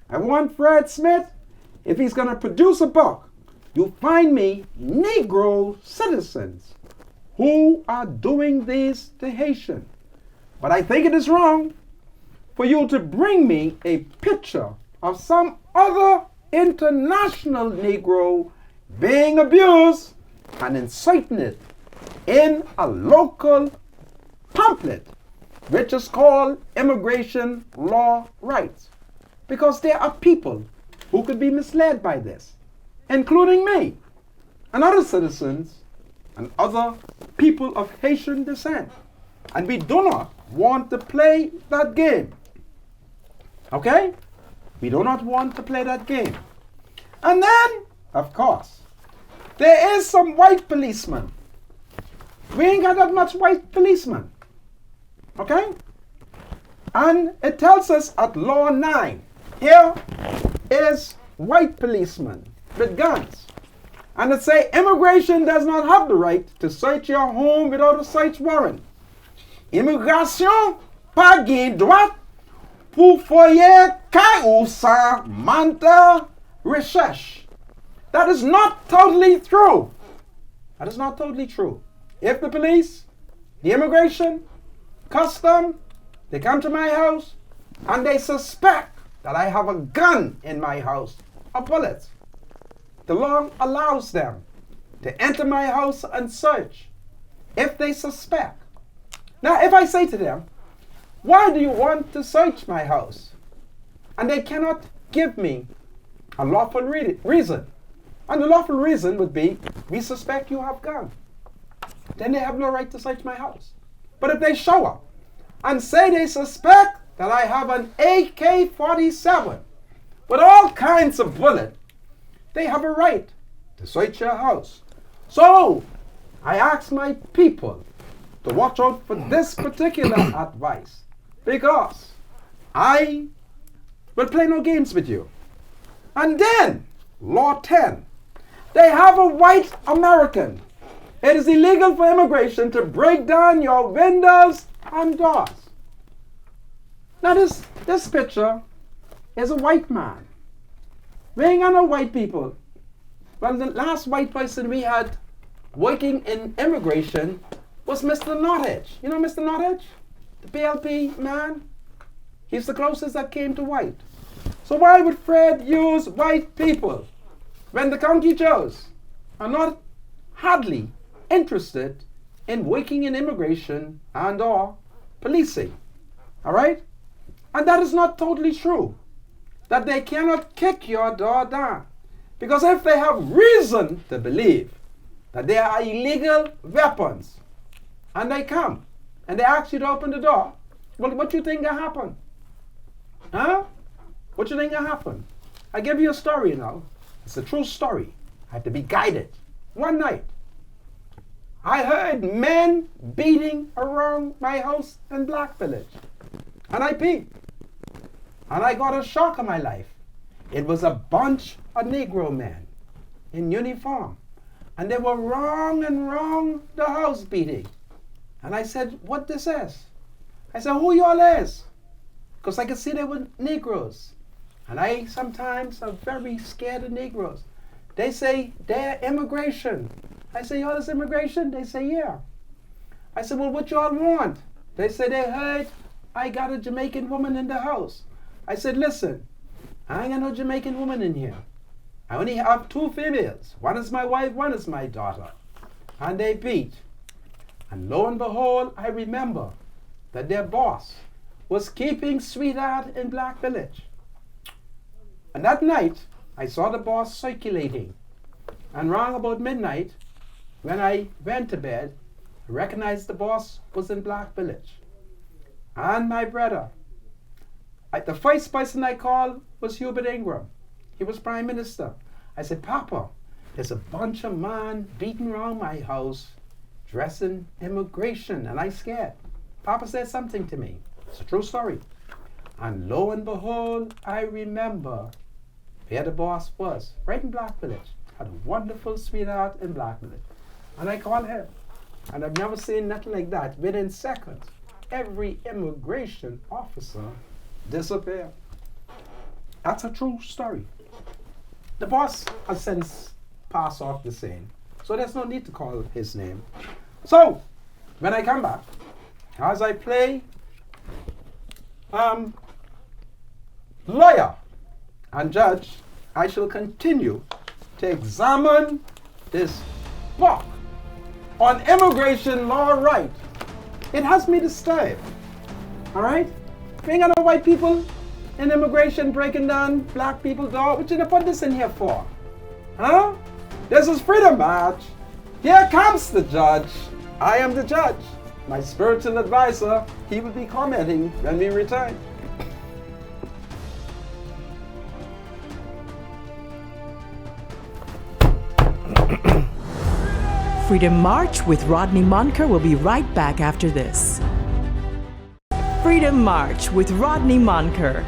I want Fred Smith, if he's going to produce a book, you find me Negro citizens who are doing this to Haitian. But I think it is wrong for you to bring me a picture of some other international Negro being abused and inciting it in a local pamphlet, which is called Immigration Law Rights. Because there are people who could be misled by this, including me and other citizens and other people of Haitian descent. And we do not want to play that game. Okay? We do not want to play that game. And then, of course, there is some white policemen. We ain't got that much white policemen. Okay? And it tells us at Law 9, here is white policemen with guns. And it say immigration does not have the right to search your home without a search warrant. Immigration pas gen droit pour foyer ka ou sa manta recherche. That is not totally true. That is not totally true. If the police, the immigration, custom, they come to my house and they suspect that I have a gun in my house or bullets, the law allows them to enter my house and search if they suspect. Now, if I say to them, why do you want to search my house? And they cannot give me a lawful reason. And the lawful reason would be, we suspect you have gun. Then they have no right to search my house. But if they show up and say they suspect that I have an AK-47 with all kinds of bullets, they have a right to search your house. So, I ask my people to watch out for this particular advice, because I will play no games with you. And then, Law 10, they have a white American. It is illegal for immigration to break down your windows and doors. Now this picture is a white man. We ain't got no white people. Well, the last white person we had working in immigration was Mr. Nottage. You know Mr. Nottage? The PLP man? He's the closest that came to white. So why would Fred use white people when the county Joes are not hardly interested in working in immigration and or policing? All right? And that is not totally true, that they cannot kick your door down. Because if they have reason to believe that there are illegal weapons, and they come, and they ask you to open the door, well, what you think will happen? Huh? What you think will happen? I give you a story now. It's a true story. I had to be guided. One night, I heard men beating around my house in Black Village. And I peeped. And I got a shock of my life. It was a bunch of Negro men in uniform. And they were wrong the house beating. And I said, what this is? I said, who y'all is? Because I could see they were Negroes. And I sometimes are very scared of Negroes. They say, they're immigration. I say, y'all is immigration? They say, yeah. I said, well, what y'all want? They say they heard I got a Jamaican woman in the house. I said, listen, I ain't got no Jamaican woman in here. I only have two females. One is my wife, one is my daughter. And they beat. And lo and behold, I remember that their boss was keeping sweetheart in Black Village. And that night, I saw the boss circulating. And around about midnight, when I went to bed, I recognized the boss was in Black Village. And my brother. The first person I called was Hubert Ingram. He was Prime Minister. I said, Papa, there's a bunch of men beating around my house, dressing immigration, and I scared. Papa said something to me. It's a true story. And lo and behold, I remember where the boss was, right in Black Village. Had a wonderful sweetheart in Black Village. And I called him. And I've never seen nothing like that. Within seconds, every immigration officer disappeared. That's a true story. The boss has since passed off the scene, so there's no need to call his name. So, when I come back, as I play lawyer and judge, I shall continue to examine this book on immigration law right. It has me disturbed. All right? We ain't got no white people in immigration breaking down black people's door. What you put this in here for? Huh? This is Freedom March. Here comes the judge. I am the judge. My spiritual advisor, he will be commenting when we return. Freedom March with Rodney Monker will be right back after this. Freedom March with Rodney Monker.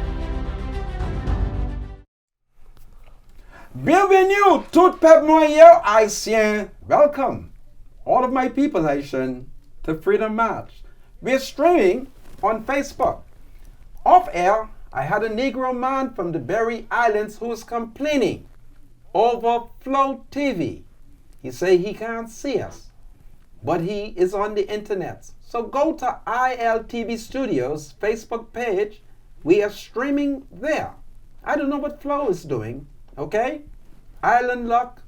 Bienvenue, tout peuple moyen haïtien. Welcome, all of my people Haitian, to Freedom March. We're streaming on Facebook. Off air, I had a Negro man from the Berry Islands who was complaining over Flow TV. He say he can't see us, but he is on the internet. So go to ILTV Studios Facebook page. We are streaming there. I don't know what Flow is doing, okay? Island Luck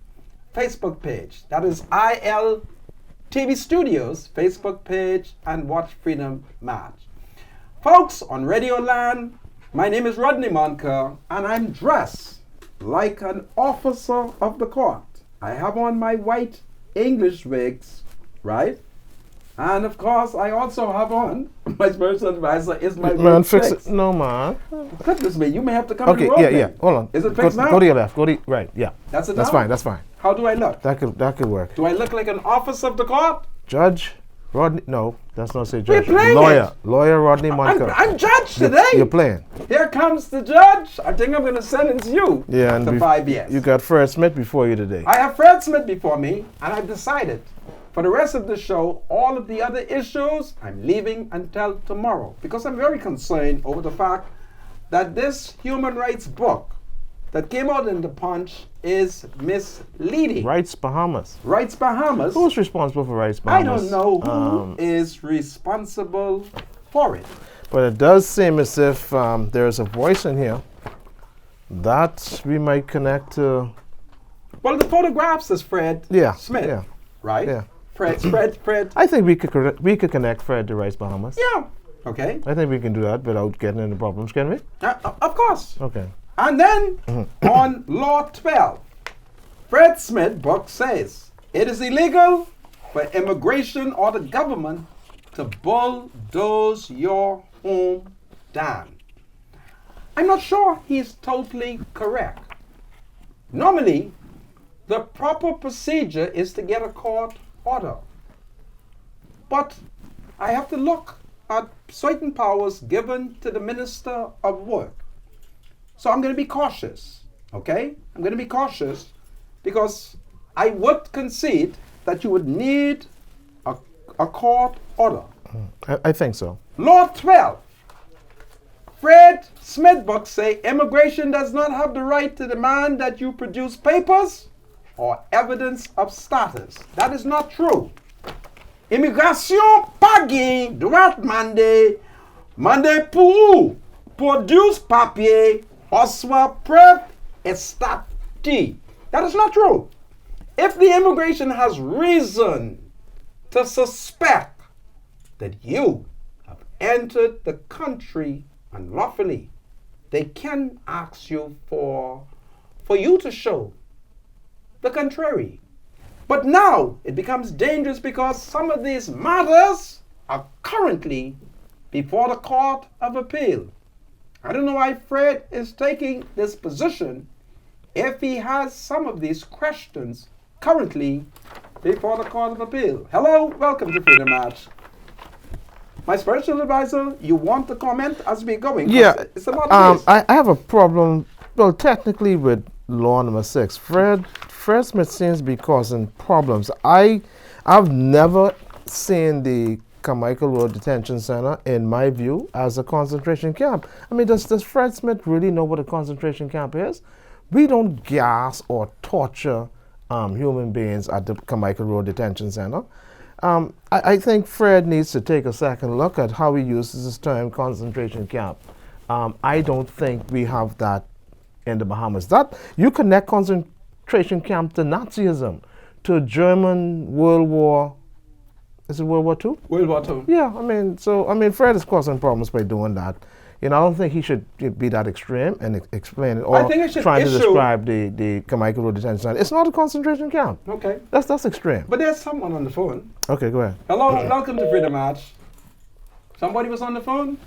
Facebook page. That is ILTV Studios Facebook page, and watch Freedom March. Folks, on Radio Land, my name is Rodney Monker, and I'm dressed like an officer of the court. I have on my white English wigs, right? And of course, I also have on, my spiritual advisor is my Man, wig fix fixed. it. No, man. Goodness me, you may have to come Okay, to the road yeah, then. yeah. Hold on. Is it fixed now? Go to your left. Go to right. Yeah. That's it That's now? fine. That's fine. How do I look? That could work. Do I look like an officer of the court? Judge Rodney. No, that's not say We're judge. playing Lawyer Rodney Monker. I'm judge today. You're playing. Here comes the judge. I think I'm going to sentence you Yeah, and to 5 years. you got Fred Smith before you today. I have Fred Smith before me, and I've decided for the rest of the show, all of the other issues, I'm leaving until tomorrow, because I'm very concerned over the fact that this human rights book that came out in the Punch is misleading. Rights Bahamas. Rights Bahamas. Who's responsible for Rights I Bahamas? don't know who is responsible for it. But it does seem as if there's a voice in here that we might connect to. Well, the photograph says Fred Smith, Yeah. right? Yeah. Fred. I think we could connect Fred to Rights Bahamas. Yeah. Okay. I think we can do that without getting into problems, can we? Of course. Okay. And then on Law 12, Fred Smith book says it is illegal for immigration or the government to bulldoze your home down. I'm not sure he's totally correct. Normally, the proper procedure is to get a court order. But I have to look at certain powers given to the Minister of Work. So I'm going to be cautious, okay? I'm going to be cautious because I would concede that you would need a court order. I think so. Law 12. Fred Smith books say immigration does not have the right to demand that you produce papers or evidence of status. That is not true. Immigration pas gen droit mande pour produce papier or soit preuve et statut. That is not true. If the immigration has reason to suspect that you have entered the country unlawfully, they can ask you for you to show the contrary. But now it becomes dangerous because some of these matters are currently before the Court of Appeal. I don't know why Fred is taking this position if he has some of these questions currently before the Court of Appeal. Hello, welcome to Freedom March. My spiritual advisor, you want to comment as we're going? Yeah, it's about this. I have a problem, well, technically with law number 6. Fred Smith seems to be causing problems. I've never seen the Carmichael Road Detention Center, in my view, as a concentration camp. I mean, does Fred Smith really know what a concentration camp is? We don't gas or torture human beings at the Carmichael Road Detention Center. I think Fred needs to take a second look at how he uses this term concentration camp. I don't think we have that in the Bahamas. That you connect concentration camp to Nazism, to German World War. Is it World War II? World War II. Yeah, I mean, Fred is causing problems by doing that. I don't think he should be that extreme and explain it, or I think it should trying to issue- describe the Carmichael Road detention center. It's not a concentration camp. Okay. That's extreme. But there's someone on the phone. Okay, go ahead. Hello, welcome to Freedom March. Somebody was on the phone?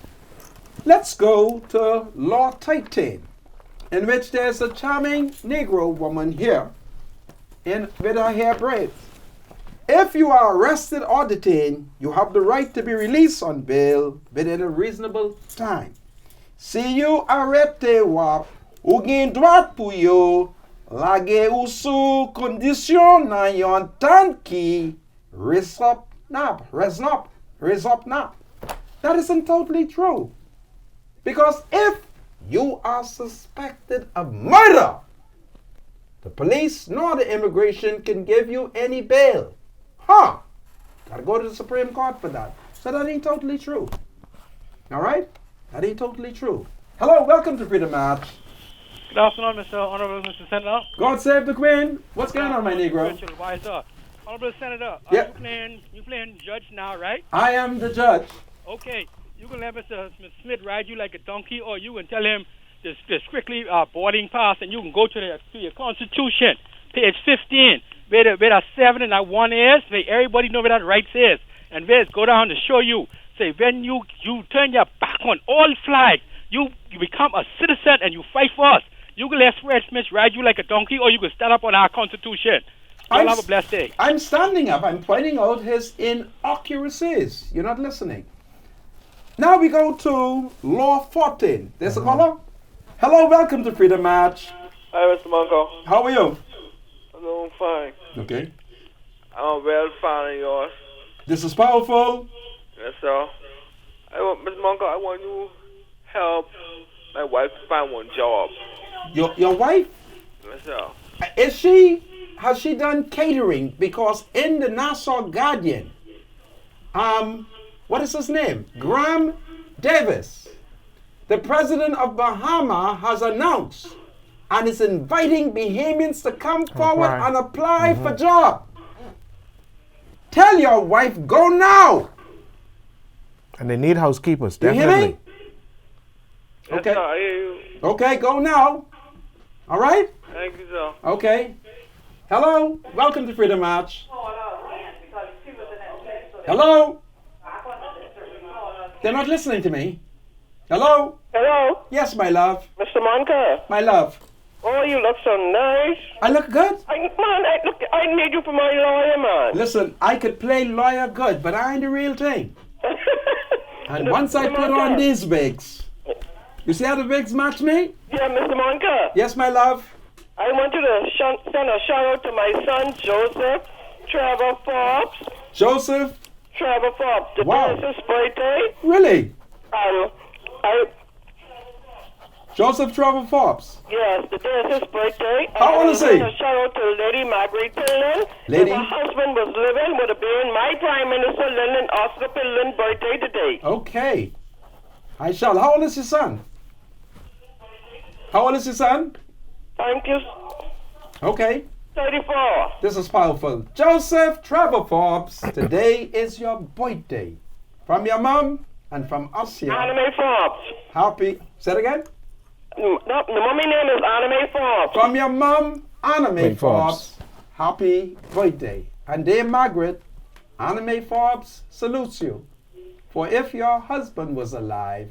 Let's go to Law Titan, in which there's a charming Negro woman here with her hair braids. If you are arrested or detained, you have the right to be released on bail within a reasonable time. Si you arrêté wap, ou gen droit pou yo, lage ou sou kondisyon nan yon tan ki raise up nap. That isn't totally true. Because if you are suspected of murder, the police nor the immigration can give you any bail. Gotta go to the Supreme Court for that. So that ain't totally true. All right? That ain't totally true. Hello, welcome to Freedom March. Good afternoon, Mr. Honorable Mr. Senator. God save the Queen. What's going on, my Negro? Honorable Senator, Yeah. you playing judge now, right? I am the judge. Okay, you can let Mr. Smith ride you like a donkey, or you can tell him the strictly boarding pass, and you can go to your Constitution, page 15, where that 7 and that 1 is, where everybody know where that rights is, and where it's go down to show you. Say when you turn your back on all flags, you become a citizen and you fight for us. You can let Fred Smith ride you like a donkey, or you can stand up on our Constitution. Y'all have a blessed day. I'm standing up. I'm pointing out his inaccuracies. You're not listening. Now we go to Law 14. There's a caller. Hello, welcome to Freedom March. Hi, Mr. Monko. How are you? I'm doing fine. Okay. I'm a real fan of yours. This is powerful. Yes, sir. Mr. Monko, I want you to help my wife to find one job. Your wife? Yes, sir. Has she done catering? Because in the Nassau Guardian, what is his name? Graham Davis, the president of Bahama, has announced and is inviting Bahamians to come forward and apply for job. Tell your wife, go now. And they need housekeepers, You hear definitely. me? Yes, Okay. sir. I hear you. Okay, go now. All right? Thank you, sir. Okay. Hello, welcome to Freedom March. Hello? They're not listening to me. Hello? Hello, Yes, my love. Mr. Monko. My love. Oh, you look so nice. I look good? I need you for my lawyer, man. Listen, I could play lawyer good, but I ain't the real thing. And once I put on these wigs, you see how the wigs match me? Yeah, Mr. Monko. Yes, my love. I want you to send a shout out to my son, Joseph Trevor Forbes. Joseph? Trevor Forbes. Wow. Today is his birthday. Really? I Joseph Trevor Forbes. Yes, today is his birthday. How old is he? A shout out to Lady Margaret Pillen. Lady? Her husband was living would have been my Prime Minister Lyndon Oscar Pillen's birthday today. Okay. I shall. How old is your son? How old is your son? Thank you. Okay. 34. This is powerful. Joseph Trevor Forbes, today is your birthday. From your mom and from us here. Anime Forbes. Happy. Say it again. No, the mommy name is Anime Forbes. From your mom, Anime Wait, Forbes. Forbes. Happy birthday. And dear Margaret, Anime Forbes salutes you. For if your husband was alive,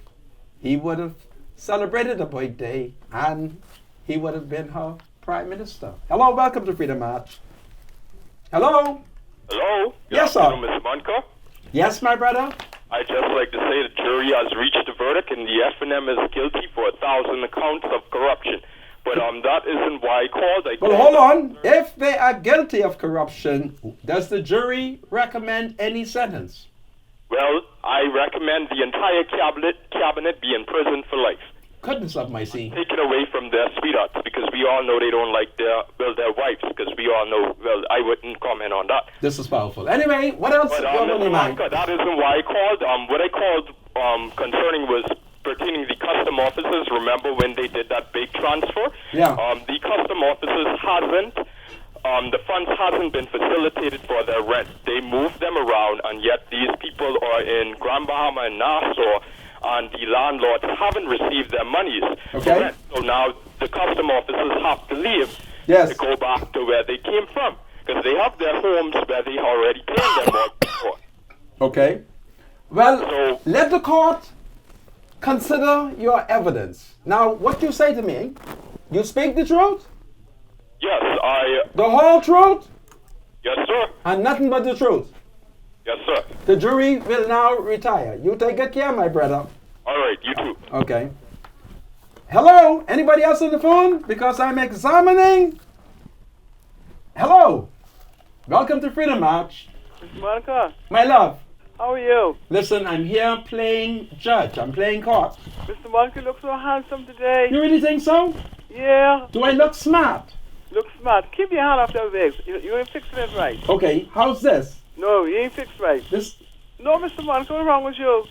he would have celebrated a birthday and he would have been her prime minister. Hello, welcome to Freedom March. Hello? Hello? Yes, sir. Mr. Monko. Yes, my brother? I'd just like to say the jury has reached a verdict and the FNM is guilty for 1,000 counts of corruption. But that isn't why I called. Well, hold on. If they are guilty of corruption, does the jury recommend any sentence? Well, I recommend the entire cabinet be in prison for life. Goodness of my sea. Taken away from their sweethearts, because we all know they don't like their wives, because we all know, I wouldn't comment on that. This is powerful. Anyway, what else But you have on Mr. your mind? Monko, that isn't why I called. What I called concerning was pertaining to the custom officers. Remember when they did that big transfer? Yeah. The custom officers the funds hasn't been facilitated for their rent. They moved them around, and yet these people are in Grand Bahama and Nassau, and the landlords haven't received their monies. Okay. So now the custom officers have to leave Yes. to go back to where they came from, because they have their homes where they already paid their mortgage for. Okay. Well, So- let the court consider your evidence. Now, what you say to me, you speak the truth, Yes, the whole truth, yes, sir. and nothing but the truth. Yes, sir. The jury will now retire. You take good care, my brother. All right, you too. Okay. Hello? Anybody else on the phone? Because I'm examining. Hello? Welcome to Freedom March. Mr. Monica, My love, how are you? listen, I'm here playing judge. I'm playing court. Mr. Monica, you look so handsome today. You really think so? Yeah, Do I look smart? look smart. Keep your hand off that wig. You ain't fixing it right. Okay, how's this? No, you ain't fixed right. This, No, Mr. Monica, what's wrong with you?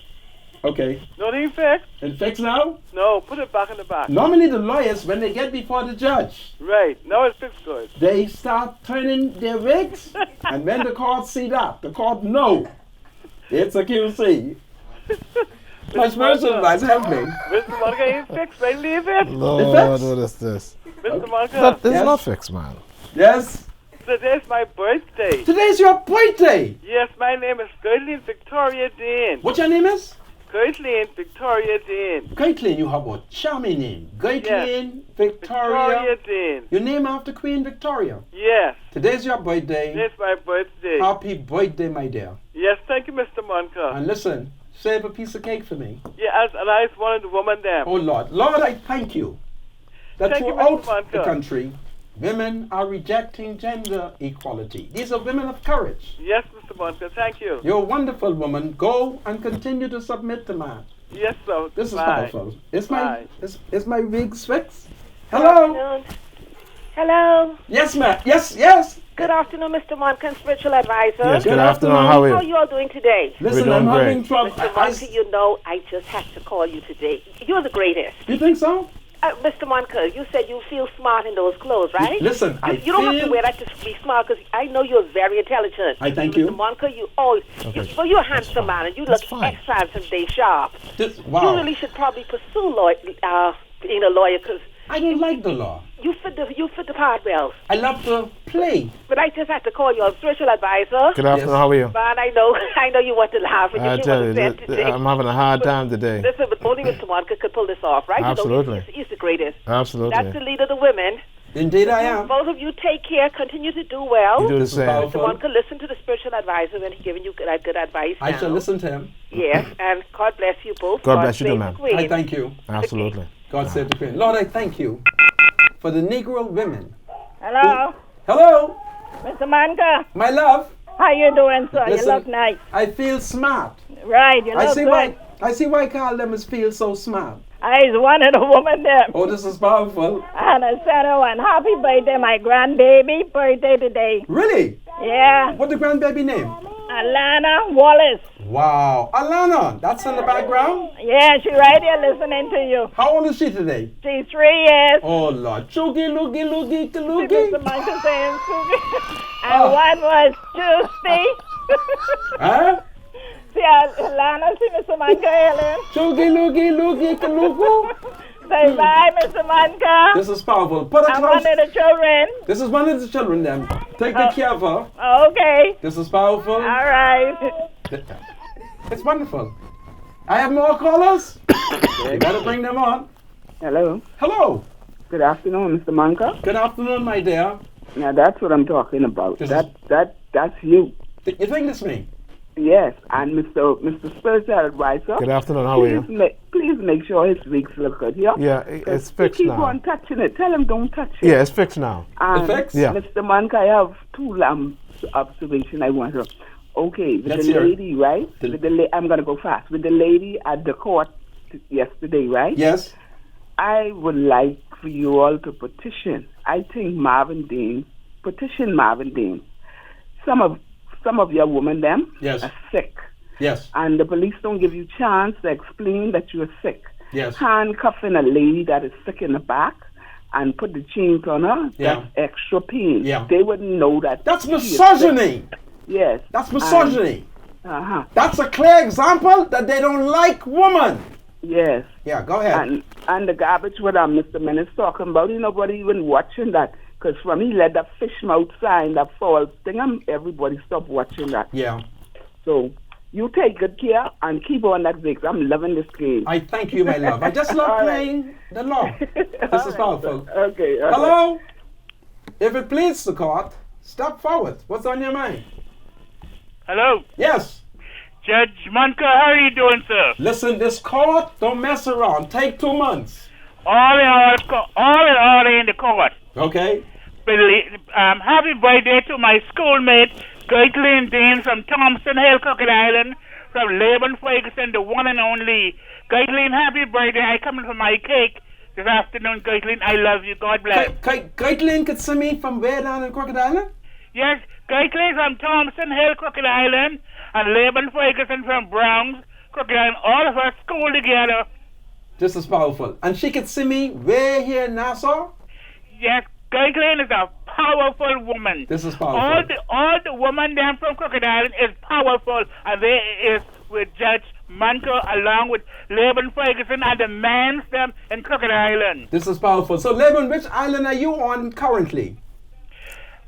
okay. No, it ain't fixed. It fixed now? No, put it back in the back. Normally the lawyers, when they get before the judge, Right, now it's fixed good. they start turning their wigs, and when the court see that, the court know it's a QC. My spiritual advice help me. Mr. Monica ain't fixed right. Leave it. Lord, Effects? what is this? Mr. Monica, But it's Yes. not fixed, man. Yes? today's my birthday. Today's your birthday. Yes, my name is Gertline Victoria Dean. What your name is? Gertline Victoria Dean. Gaitlin, you have a charming name. Gaitlin Victoria. Victoria Dean. Your name after Queen Victoria. Yes, Today's your birthday. today's my birthday. Happy birthday, my dear. Yes, thank you, Mr. Monica. And listen, save a piece of cake for me. Yeah, and I just wanted the woman there. Oh Lord, Lord, I thank you that Thank you, throughout Mr. Monica. the country, women are rejecting gender equality. These are women of courage. Yes, Mr. Monica, thank you. You're a wonderful woman. Go and continue to submit to man. Yes, sir. This is Bye. powerful. Is Bye. my wig fixed? Hello. Afternoon. Hello. Yes, ma'am. Yes. Good afternoon, Mr. Monken, spiritual advisor. Yes, good Good afternoon. afternoon. How are How are you? you all doing today? Listen, We're I'm doing having great. trouble. Mr. Monken, you know I just had to call you today. You're the greatest. You think so? Mr. Monken, you said you feel smart in those clothes, right? Listen, You don't have to wear that to be smart because I know you're very intelligent. I thank Mr. you. Monken, you're a handsome man and you look fine. extra handsome today, sharp. You Wow. really should probably pursue being a lawyer because I don't like the law. you fit the part well. I love to play. But I just had to call you a spiritual advisor. Good afternoon. Yes. How are you? Man, I know you want to laugh and you I came tell on you, the set today. I'm having a hard time today. Listen, but only Mr. Monka could pull this off, right? Absolutely. You know, he's the greatest. That's the Absolutely. leader of the women. Indeed, I am. Both of you take care, continue to do well. You do the This is same. powerful. Mr. Monka, listen to the spiritual advisor when he's giving you good advice. I now. shall listen to him. Yes, and God bless you both. God bless you too, save ma'am. the Queen. I thank you. Absolutely. God save the Queen. Lord, I thank you for the Negro women. Hello, Hello, Mr. Manka. my love. How you doing, sir? Listen, You look nice. I feel smart. Right, you I look see good. I see why Carl Lemons feel so smart. I wanted a woman there. Oh, this is powerful. And I said, oh, and happy birthday, my grandbaby. Birthday today. Really? Yeah, What the grandbaby name? Alana Wallace. Wow, Alana. That's in the background. Yeah, she right here listening to you. How old is she today? She's 3 years. Oh Lord, choogie loogie loogie See loogie. Mr. Manka saying Susie. And one was Tuesday. Huh? See Alana, see Mr. Manka, Helen. Choogie loogie loogie loogie. Say bye, Mr. Manka. This is powerful. Put her And close. one of the children. This is one of the children. Then take good care of her. Okay. This is powerful. All right. It's wonderful. I have more callers. You better bring them on. Hello. Hello. Good afternoon, Mr. Manka. Good afternoon, my dear. Now that's what I'm talking about. This That's you. You think it's me? Yes, and Mr. Spiritual Advisor. Good afternoon. How are you? Please make sure his wigs look good. Yeah. Yeah, it's fixed Keep now. on touching it. Tell him don't touch it. Yeah, it's fixed now. And It's fixed? Yeah. Mr. Manka, I have two observations I want to. Okay, with Let's the hear it. lady, right? I'm gonna go fast. With the lady at the court yesterday, right? Yes. I would like for you all to petition. I think petition Marvin Dean. Some of your women them Yes. are sick, Yes. and the police don't give you chance to explain that you're sick. Yes. Handcuffing a lady that is sick in the back and put the chains on her, Yeah. that's extra pain. Yeah. They wouldn't know that. That's she is sick. misogyny. Yes. That's misogyny. Uh-huh. That's a clear example that they don't like women. Yes. Yeah, go ahead. And the garbage what Mr. Menace talking about, nobody even watching that. Because from he let that fish mouth sign, that false thing, everybody stop watching that. Yeah. So you take good care and keep on that, Vicks. I'm loving this game. I thank you, my love. I just love playing the law. This is powerful. Okay. Hello? If it pleases the court, step forward. What's on your mind? Hello? Yes. Judge Munker, how are you doing, sir? Listen, this court, don't mess around. Take 2 months. All in the court. Okay. Happy birthday to my schoolmate, Caitlin Dean from Thompson Hill, Crooked Island, from Laban Ferguson, the one and only. Caitlin, happy birthday. I coming for my cake this afternoon, Caitlin. I love you. God bless. Caitlin could see me from where down in Crooked Island? Yes, Caitlin from Thompson Hill, Crooked Island, and Laban Ferguson from Browns, Crooked Island. All of us school together. This is powerful. And she could see me way here in Nassau? Yes, Caitlin is a powerful woman. This is powerful. All the women there from Crooked Island is powerful, and they is with Judge Munker along with Laban Ferguson and the men them in Crooked Island. This is powerful. So, Laban, which island are you on currently?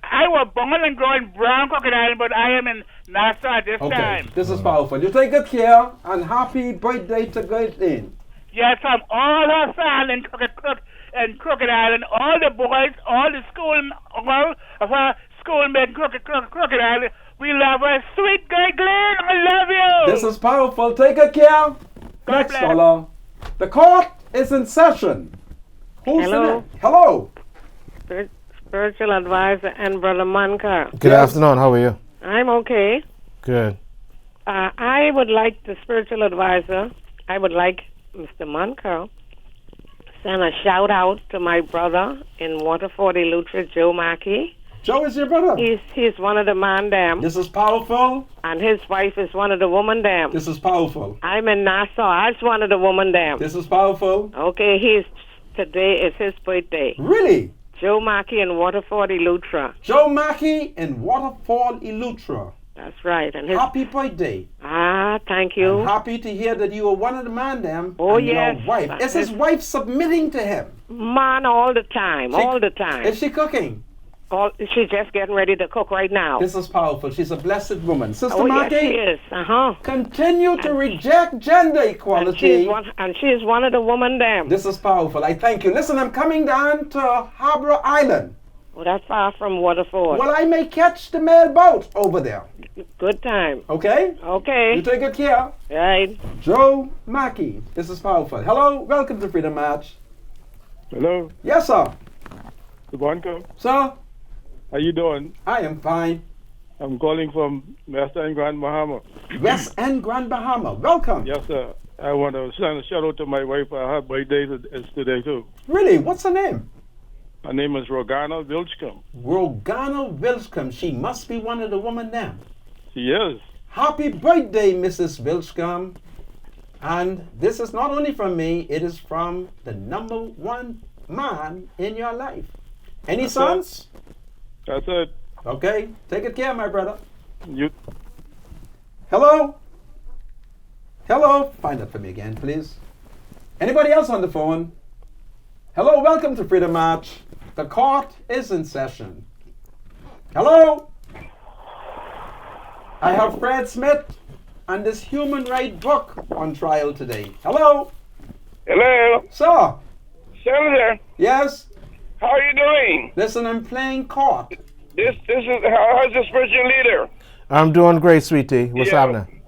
I was born and grown in Brown, Crooked Island, but I am in Nassau this time. This is powerful. You take good care, and happy birthday to Caitlin. Yes, from all her family in Crooked Island, all the boys, all of her schoolmates in Crooked Island. We love her. Sweet Caitlin, I love you. This is powerful. Take good care. Next caller. The court is in session. Who's Hello. in it? Hello. Spiritual advisor and Brother Munker. Good afternoon. How are you? I'm okay. Good. I would like the spiritual advisor. I would like Mr. Munker send a shout out to my brother in Waterford, Eleuthera, Joe Mackey. Joe is your brother? He's one of the man them. This is powerful. And his wife is one of the woman them. This is powerful. I'm in Nassau. As one of the woman them. This is powerful. Okay, today is his birthday. Really? Joe Mackey in Waterford, Eleuthera. Joe Mackey in Waterford, Eleuthera. That's right. And happy birthday. Thank you. I'm happy to hear that you are one of the man them. Oh, and yes. Your wife. Is his wife submitting to him? Man, all the time. All the time. Is she cooking? She's just getting ready to cook right now. This is powerful. She's a blessed woman. Sister Mackey, yes, she is. Continue to reject gender equality. And she is one of the women them. This is powerful. I thank you. Listen, I'm coming down to Harbour Island. Well, that's far from Waterford. Well, I may catch the mail boat over there. Good time. Okay? Okay. You take good care. Right. Joe Mackey. This is powerful. Hello. Welcome to Freedom Match. Hello. Yes, sir. Good morning. Sir. How you doing? I am fine. I'm calling from West End, Grand Bahama. West End, Grand Bahama. Welcome. Yes, sir. I want to send a shout out to my wife. Her birthday is today, too. Really? What's her name? Her name is Rogana Wilchcombe. Rogana Wilchcombe. She must be one of the women there. She is. Happy birthday, Mrs. Wilchcombe. And this is not only from me, it is from the #1 man in your life. Any sons? That's it. Okay. Take good care, my brother. You. Hello? Hello? Find that for me again, please. Anybody else on the phone? Hello, welcome to Freedom March. The court is in session. Hello? I have Fred Smith and this human right book on trial today. Hello? Hello? Sir? Senator? Yes? How are you doing? Listen, I'm playing court. This is, how's the spiritual leader? I'm doing great, sweetie. What's happening?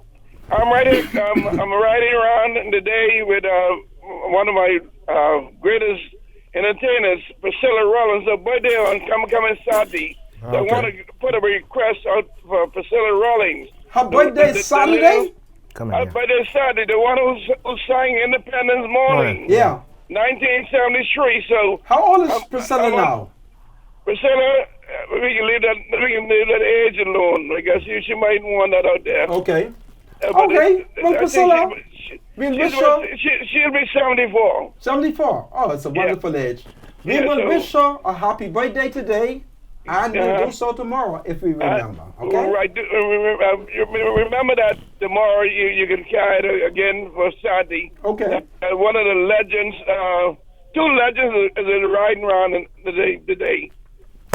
I'm riding around today with one of my greatest entertainers, Priscilla Rollins, her birthday on coming Saturday. Okay. I want to put a request out for Priscilla Rollins. Her birthday is Saturday? Her birthday is Saturday, the one who sang Independence Morning. Yeah. 1973. So how old is Priscilla now? Priscilla, we can leave that age alone. I guess she might want that out there. Okay. Okay. Well, Priscilla, she'll be 74. 74. Oh, it's a wonderful age. We will wish her a happy birthday today. And we'll do so tomorrow if we remember. Okay? Right. Remember that tomorrow you can carry it again for Saturday. Okay. One of the legends, two legends is riding around today.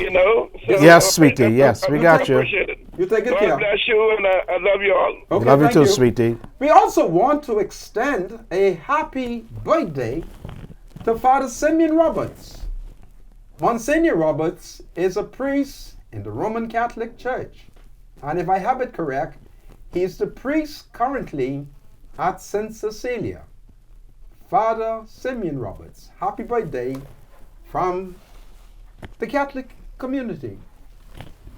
You know? So Yes, sweetie. Yes, we got you. Appreciate it. You take good care. God bless you, and I love you all. Okay, Love you thank too, sweetie. We also want to extend a happy birthday to Father Simeon Roberts. Monsignor Roberts is a priest in the Roman Catholic Church. And if I have it correct, he's the priest currently at St. Cecilia. Father Simeon Roberts, happy birthday from the Catholic community.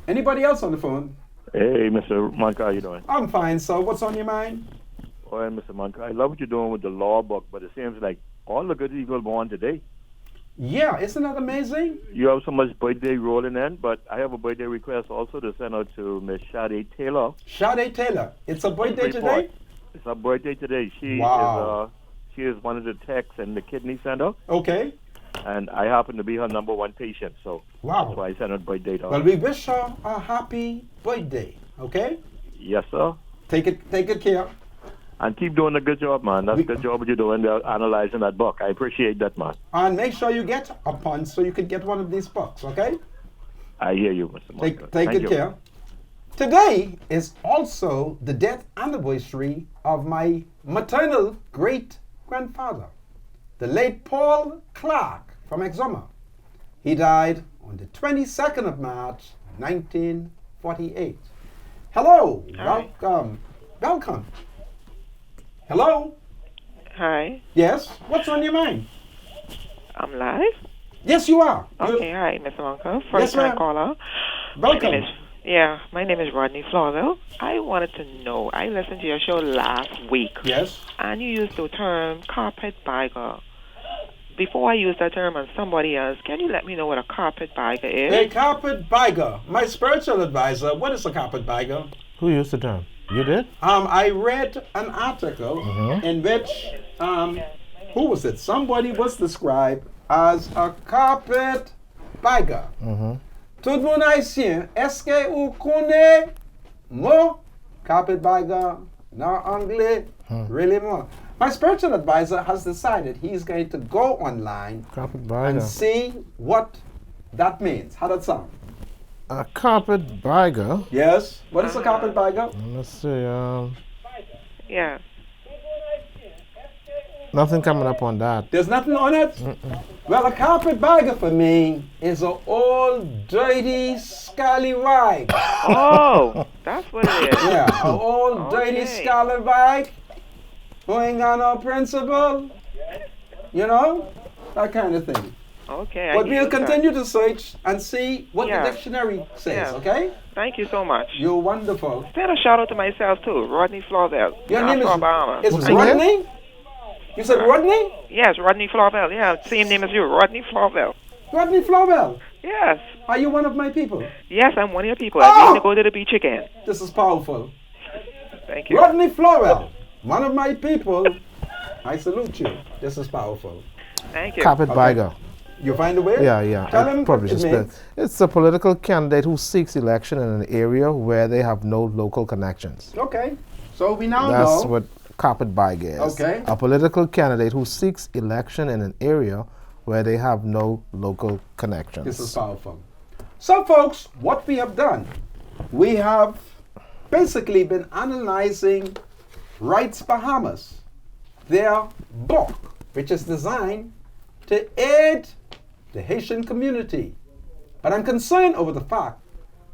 Anybody else on the phone? Hey, Mr. Monk, how you doing? I'm fine, so what's on your mind? All right, Mr. Monk, I love what you're doing with the law book, but it seems like all the good people born today. Yeah, isn't that amazing? You have so much birthday rolling in, but I have a birthday request also to send out to Miss Sade Taylor. Sade Taylor, it's a birthday today? It's her birthday today. She is one of the techs in the kidney center. Okay. And I happen to be her #1 patient, so that's why I sent her birthday to her. Well, we wish her a happy birthday, okay? Yes, sir. Take good care. And keep doing a good job, man. That's a good job you're doing analyzing that book. I appreciate that, man. And make sure you get a punch so you can get one of these books, okay? I hear you, Mr. Monk. Take good care. Today is also the death anniversary of my maternal great-grandfather, the late Paul Clark from Exuma. He died on the 22nd of March, 1948. Hello, welcome. Hello? Hi. Yes? What's on your mind? I'm live? Yes, you are. Okay, hi, Mr. Monka. First time caller. Welcome. My name is Rodney Florville. I wanted to know, I listened to your show last week. Yes. And you used the term carpetbagger. Before I use that term on somebody else, can you let me know what a carpetbagger is? A carpetbagger. My spiritual advisor, what is a carpetbagger? Who used the term? You did? I read an article in which, who was it? Somebody was described as a carpetbagger. Tout le monde haïtien, est-ce que vous connaissez mot carpetbagger dans anglais? Really more. My spiritual advisor has decided he's going to go online and see what that means. How does that sound? A carpetbagger? Yes. What is a carpetbagger? Let's see. Yeah. Nothing coming up on that. There's nothing on it? Well, a carpetbagger for me is an old, dirty, scallywag. Oh, that's what it is. Yeah, an old, dirty scallywag who ain't got no principle. You know? That kind of thing. Okay. But we'll continue to search and see what the dictionary says, okay? Thank you so much. You're wonderful. Send a shout out to myself too, Rodney Florville. Your name is What's Rodney? You said Rodney? Yes, Rodney Florville. Yeah, same name as you, Rodney Florville. Rodney Florville? Yes. Are you one of my people? Yes, I'm one of your people. I need to go to the beach again. This is powerful. Thank you. Rodney Florville, one of my people. I salute you. This is powerful. Thank you. Carpetbagger. You find a way? Yeah. Tell him probably what it means. It's a political candidate who seeks election in an area where they have no local connections. Okay. So we now know. That's what carpetbagger is. Okay. A political candidate who seeks election in an area where they have no local connections. This is powerful. So, folks, what we have done, we have basically been analyzing Rights Bahamas, their book, which is designed to aid the Haitian community. But I'm concerned over the fact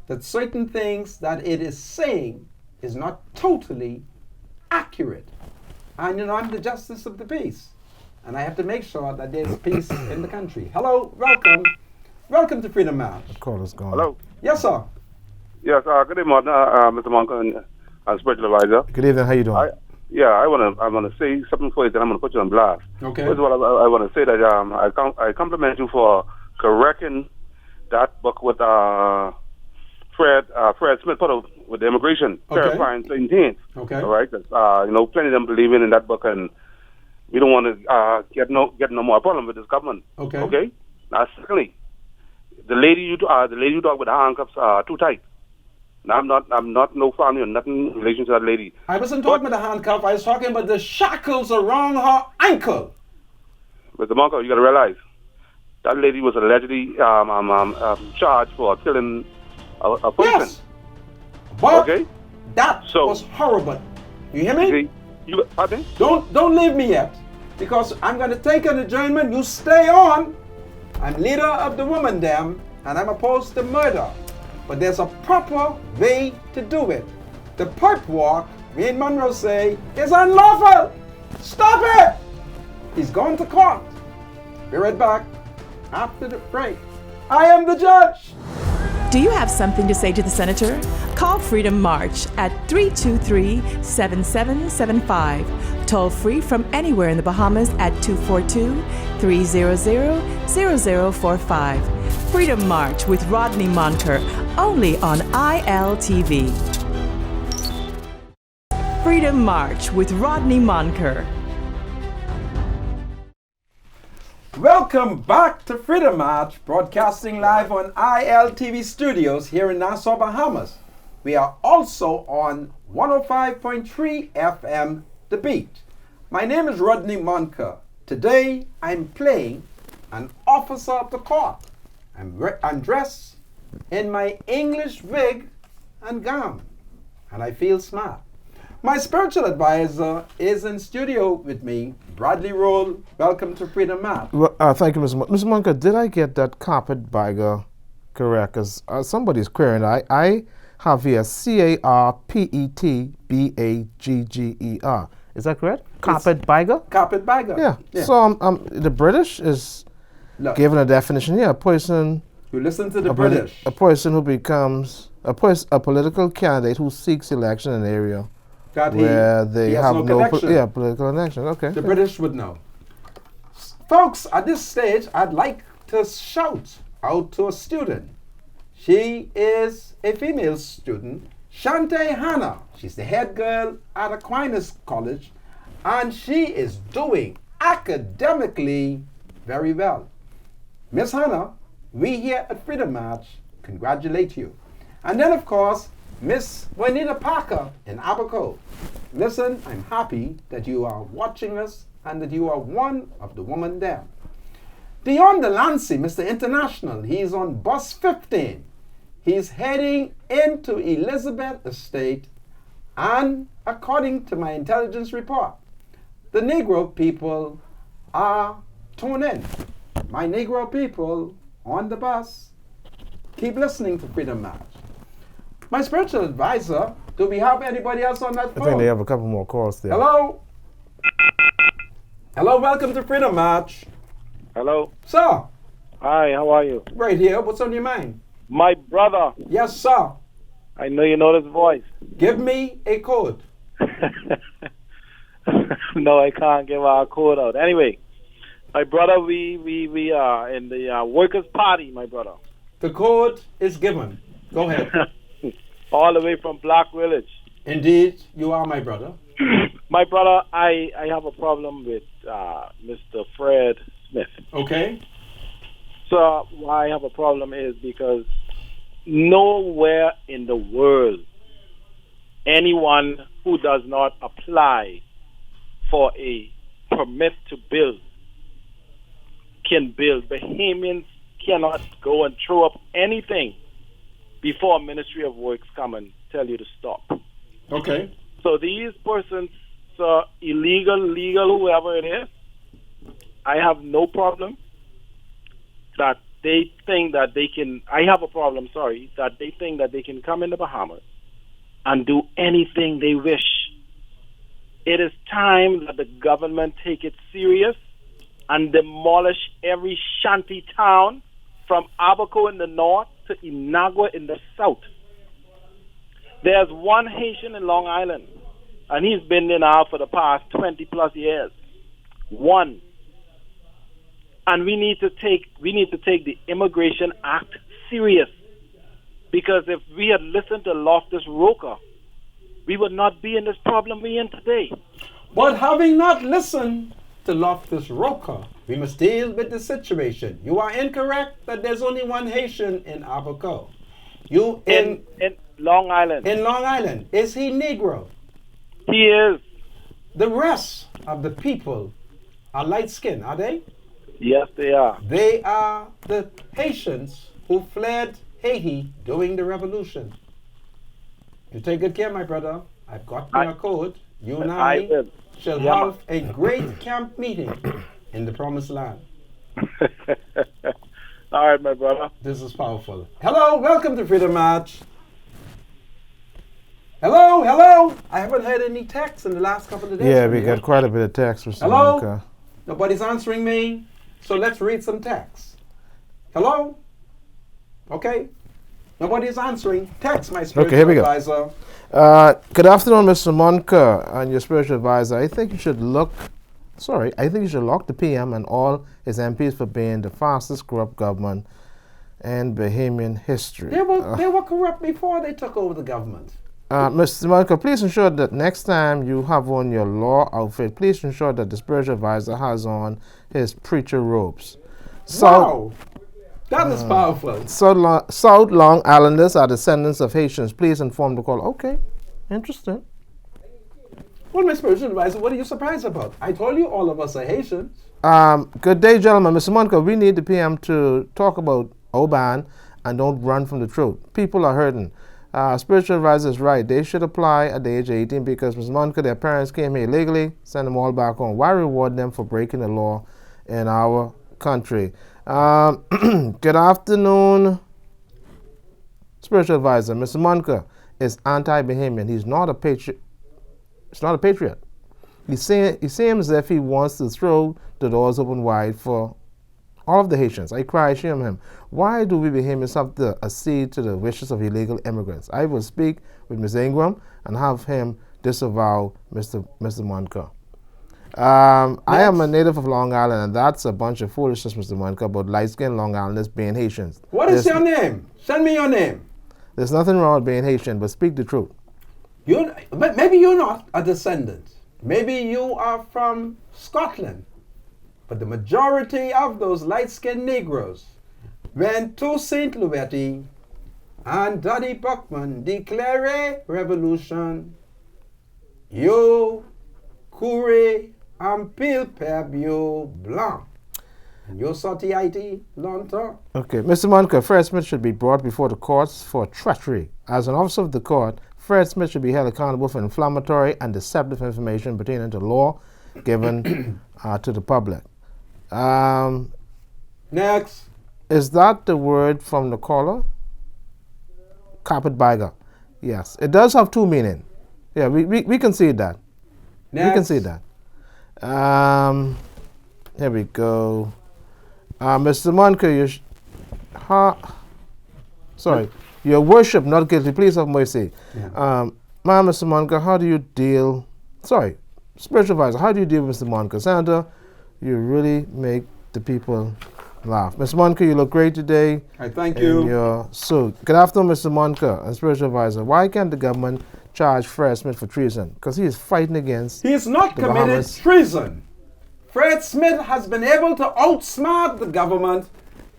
that certain things that it is saying is not totally accurate. And you know, I'm the justice of the peace. And I have to make sure that there's peace in the country. Hello, welcome. Welcome to Freedom March. The call is gone. Hello. Yes, sir. Yes, good evening, Mr. Monk and spiritual advisor. Good evening, how you doing? I want to say something for you, then I'm going to put you on blast. Okay. First of all, I want to say that I compliment you for correcting that book with Fred Smith put out with the immigration, clarifying certain things. Okay. All right. Plenty of them believing in that book, and we don't want to get no more problem with this government. Okay. Okay. Now, secondly, the lady you talk with the handcuffs are too tight. Now, I'm not no family or nothing in relation to that lady. I wasn't talking about the handcuff. I was talking about the shackles around her ankle. Mr. Monko, you got to realize that lady was allegedly charged for killing a person. Yes. But okay. That was horrible. You hear me? Pardon? Don't leave me yet, because I'm going to take an adjournment. You stay on. I'm leader of the woman them, and I'm opposed to murder. But there's a proper way to do it. The perp walk, me and Monroe say, is unlawful. Stop it! He's going to court. Be right back after the break. I am the judge. Do you have something to say to the senator? Call Freedom March at 323-7775. Toll free from anywhere in the Bahamas at 242-300-0045. Freedom March with Rodney Monker, only on ILTV. Freedom March with Rodney Monker. Welcome back to Freedom March, broadcasting live on ILTV studios here in Nassau, Bahamas. We are also on 105.3 FM, The Beat. My name is Rodney Monker. Today, I'm playing an officer of the court. I'm dressed in my English wig and gown, and I feel smart. My spiritual advisor is in studio with me, Bradley Roll. Welcome to Freedom March. Well, thank you, Mr. Monker. Mr. Monker, did I get that carpetbagger correct? Because somebody's querying. I have here Carpetbagger. Is that correct? Carpetbagger? Carpetbagger. Yeah. So the British is given a definition here. A person who listen to the British. A person who becomes a political candidate who seeks election in an area where they have no political connection. Okay. The British would know. Folks, at this stage, I'd like to shout out to a student. She is a female student, Shante Hannah. She's the head girl at Aquinas College, and she is doing academically very well. Miss Hannah, we here at Freedom March congratulate you. And then, of course, Miss Juanita Parker in Abaco. Listen, I'm happy that you are watching us and that you are one of the women there. Dion Delancey, Mr. International, he's on bus 15. He's heading into Elizabeth Estate, and according to my intelligence report, the Negro people are tuned in. My Negro people on the bus, keep listening to Freedom March. My spiritual advisor, do we have anybody else on that phone? I think they have a couple more calls there. Hello? Hello, welcome to Freedom March. Hello. Sir. Hi, how are you? Right here. What's on your mind? My brother. Yes, sir. I know you know this voice. Give me a code. No, I can't give our code out. Anyway, my brother, we are in the Workers' Party, my brother. The code is given. Go ahead. All the way from Black Village. Indeed, you are my brother. My brother, I have a problem with Mr. Fred Smith. Okay. So why I have a problem is because nowhere in the world anyone who does not apply for a permit to build can build. Bahamians cannot go and throw up anything before Ministry of Works come and tell you to stop. Okay. So these persons, illegal, legal, whoever it is, I have no problem that they think that they can, I have a problem, that they think that they can come in the Bahamas and do anything they wish. It is time that the government take it serious and demolish every shanty town from Abaco in the north to Inagua in the south. There's one Haitian in Long Island, and he's been there now for the past 20 plus years. One. And we need to take the Immigration Act serious, because if we had listened to Loftus Roker, we would not be in this problem we're in today. But having not listened to Loftus Roker. We must deal with the situation. You are incorrect that there's only one Haitian in Abaco. You in Long Island. In Long Island. Is he Negro? He is. The rest of the people are light skinned, are they? Yes, they are. They are the Haitians who fled Haiti during the revolution. You take good care, my brother. I've got your code. You and I shall have a great camp meeting in the promised land. All right, my brother. This is powerful. Hello, welcome to Freedom March. Hello, hello. I haven't heard any texts in the last couple of days. Yeah, we got quite a bit of text. Hello? Monica. Nobody's answering me, so let's read some text. Hello? Okay. Nobody's answering. Text, my spiritual advisor. Good afternoon, Mr. Monica and your spiritual advisor. I think you should lock the PM and all his MPs for being the fastest corrupt government in Bahamian history. They were corrupt before they took over the government. Mr. Monica, please ensure that next time you have on your law outfit, please ensure that the spiritual advisor has on his preacher robes. Wow! That is powerful. South Long Islanders are descendants of Haitians. Please inform the caller. Okay, interesting. Well, my spiritual advisor, what are you surprised about? I told you all of us are Haitians. Good day, gentlemen. Mr. Monica, we need the PM to talk about Oban and don't run from the truth. People are hurting. Spiritual advisor is right. They should apply at the age of 18 because, Ms. Monica, their parents came here illegally, send them all back home. Why reward them for breaking the law in our country? Good afternoon, spiritual advisor. Mr. Monica is anti-Bahamian. He's not a patriot. He's not a patriot. He seems as if he wants to throw the doors open wide for all of the Haitians. I cry, shame him. Why do we Bahamians have to accede to the wishes of illegal immigrants? I will speak with Ms. Ingram and have him disavow Mr. Monica. I am a native of Long Island, and that's a bunch of foolishness, Mr. Monica, about light-skinned Long Islanders being Haitians. What is your name? Send me your name. There's nothing wrong with being Haitian, but speak the truth. But maybe you're not a descendant. Maybe you are from Scotland. But the majority of those light-skinned Negroes went to St. Louis and Daddy Buckman declared revolution. You, Kure, and Pil Pebio Blanc. And you sorti IT longtemps. Okay, Mr. Monica, Fred Smith should be brought before the courts for treachery. As an officer of the court, Fred Smith should be held accountable for inflammatory and deceptive information pertaining to law given to the public. Next. Is that the word from the caller? Carpetbagger. Yes. It does have two meanings. Yeah, we can see that. Next. We can see that. Here we go. Mr. Monica, sorry. Your worship, not guilty. Please have mercy. Yeah. Mr. Monica, how do you deal... Sorry. Spiritual advisor, how do you deal with Mr. Monica? Senator, you really make the people laugh. Mr. Monica, you look great today. I thank you. In your suit. Good afternoon, Mr. Monica, and spiritual advisor. Why can't the government charge Fred Smith for treason? Because he is fighting against... He has not committed treason. Fred Smith has been able to outsmart the government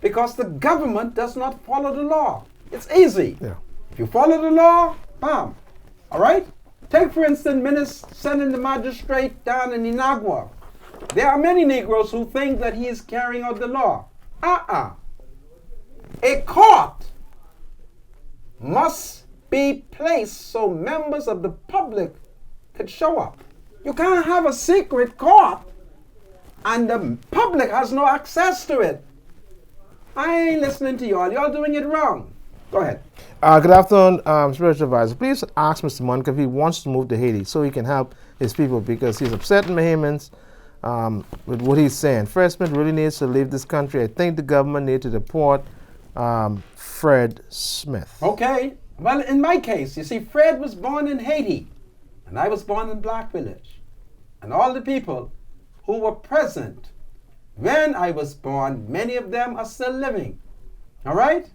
because the government does not follow the law. It's easy. Yeah. If you follow the law, bam. All right? Take, for instance, sending the magistrate down in Inagua. There are many Negroes who think that he is carrying out the law. A court must be placed so members of the public could show up. You can't have a secret court and the public has no access to it. I ain't listening to y'all. Y'all doing it wrong. Go ahead. Good afternoon, spiritual advisor. Please ask Mr. Monica if he wants to move to Haiti so he can help his people because he's upsetting Bahamians with what he's saying. Fred Smith really needs to leave this country. I think the government needs to deport Fred Smith. Okay. Well, in my case, you see, Fred was born in Haiti, and I was born in Black Village. And all the people who were present when I was born, many of them are still living. All right?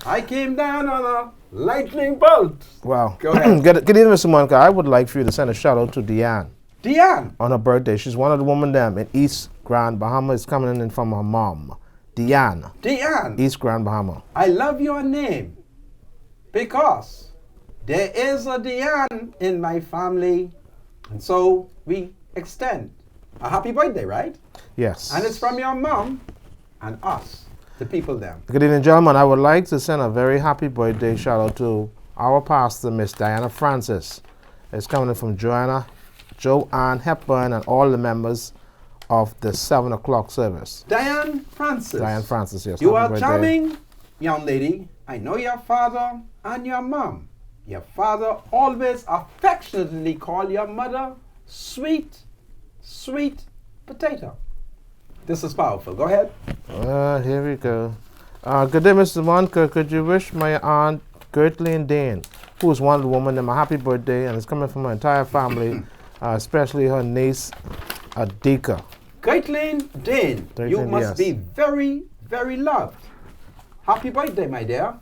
I came down on a lightning bolt. Wow. Go ahead. Good evening, Mr. Monica. I would like for you to send a shout out to Deanne. Deanne. On her birthday. She's one of the women them in East Grand Bahama. Is coming in from her mom. Deanne. Deanne. East Grand Bahama. I love your name because there is a Deanne in my family. And so we extend a happy birthday, right? Yes. And it's from your mom and us, the people there. Good evening, gentlemen. I would like to send a very happy birthday shout out to our pastor, Miss Diana Francis. It's coming in from Joanne Hepburn and all the members of the 7 o'clock service. Diane Francis. Diane Francis, yes. You happy are birthday. charming, young lady. I know your father and your mom. Your father always affectionately called your mother sweet, sweet potato. This is powerful. Go ahead. Here we go. Good day, Mr. Monica. Could you wish my aunt Gertline Dane, who is one of the women, a happy birthday, and it's coming from her entire family, especially her niece, Adika. Gertline Dane, you must be very, very loved. Happy birthday, my dear.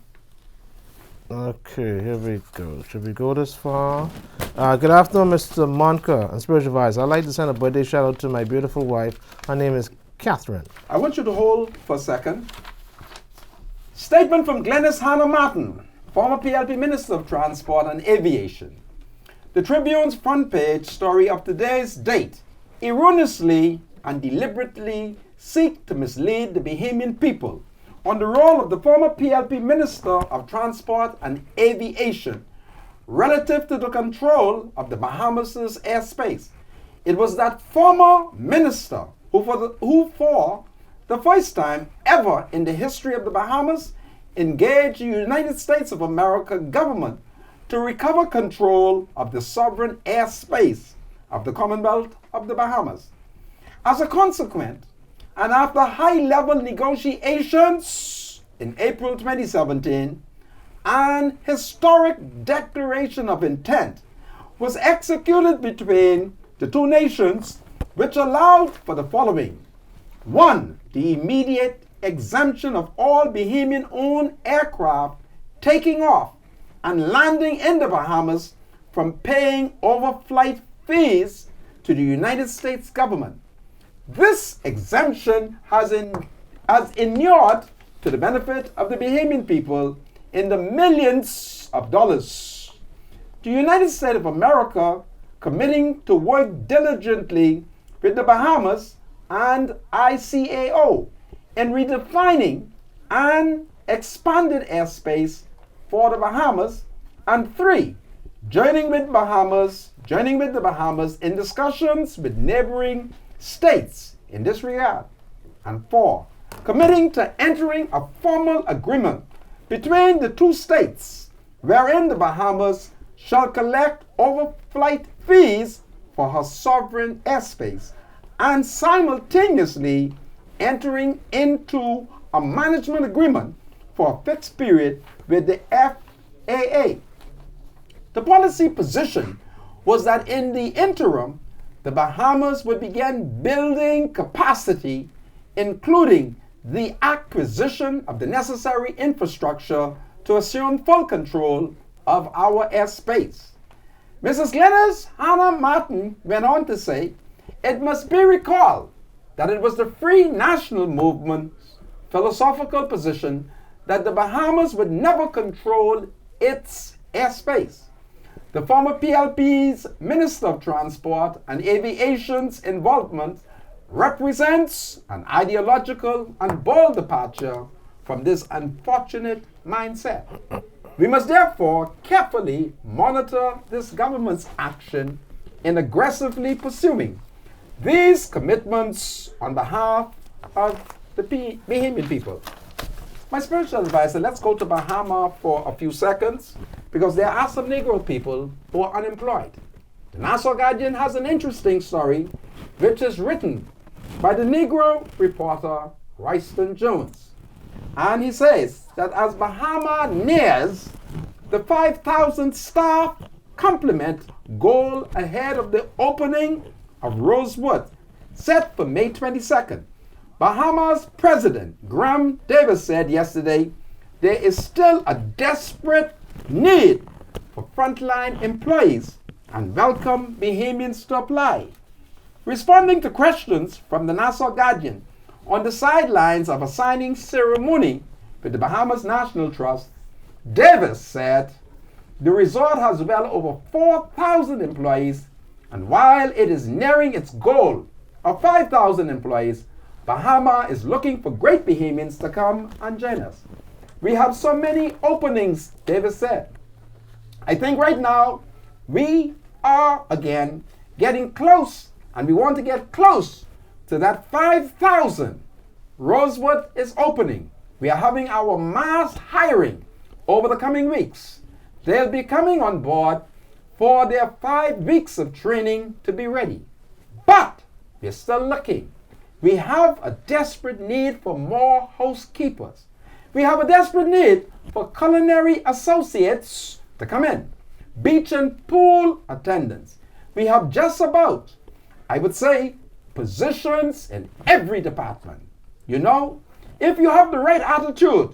Okay, here we go. Should we go this far? Good afternoon, Mr. Monica and Spiritual Advisor. I'd like to send a birthday shout out to my beautiful wife. Her name is Catherine. I want you to hold for a second. Statement from Glennis Hannah Martin, former PLP Minister of Transport and Aviation. The Tribune's front page story of today's date erroneously and deliberately seek to mislead the Bahamian people on the role of the former PLP Minister of Transport and Aviation relative to the control of the Bahamas' airspace. It was that former minister who for the first time ever in the history of the Bahamas engaged the United States of America government to recover control of the sovereign airspace of the Commonwealth of the Bahamas. As a consequence, and after high-level negotiations in April 2017, an historic declaration of intent was executed between the two nations, which allowed for the following. 1. The immediate exemption of all Bahamian-owned aircraft taking off and landing in the Bahamas from paying overflight fees to the United States government. This exemption has inured to the benefit of the Bahamian people in the millions of dollars. The United States of America committing to work diligently with the Bahamas and ICAO in redefining an expanded airspace for the Bahamas. And 3, joining with the Bahamas in discussions with neighboring states in this regard. And 4, committing to entering a formal agreement between the two states wherein the Bahamas shall collect overflight fees for her sovereign airspace and simultaneously entering into a management agreement for a fixed period with the FAA. The policy position was that in the interim, the Bahamas would begin building capacity, including the acquisition of the necessary infrastructure to assume full control of our airspace. Mrs. Glennis Hannah Martin went on to say, it must be recalled that it was the Free National Movement's philosophical position that the Bahamas would never control its airspace. The former PLP's Minister of Transport and Aviation's involvement represents an ideological and bold departure from this unfortunate mindset. We must therefore carefully monitor this government's action in aggressively pursuing these commitments on behalf of the Bahamian people. My spiritual advisor, let's go to Bahama for a few seconds because there are some Negro people who are unemployed. The Nassau Guardian has an interesting story which is written by the Negro reporter Royston Jones. And he says that as Bahama nears the 5,000 staff complement goal ahead of the opening of Rosewood, set for May 22nd, Bahamas President Graham Davis said yesterday there is still a desperate need for frontline employees and welcome Bahamians to apply. Responding to questions from the Nassau Guardian on the sidelines of a signing ceremony with the Bahamas National Trust, Davis said, the resort has well over 4,000 employees, and while it is nearing its goal of 5,000 employees, Bahama is looking for great Bahamians to come and join us. We have so many openings, Davis said. I think right now we are again getting close, and we want to get close to that 5,000. Rosewood is opening. We are having our mass hiring over the coming weeks. They'll be coming on board for their 5 weeks of training to be ready. But we're still looking. We have a desperate need for more housekeepers. We have a desperate need for culinary associates to come in. Beach and pool attendants. We have just about, I would say, positions in every department. You know, if you have the right attitude,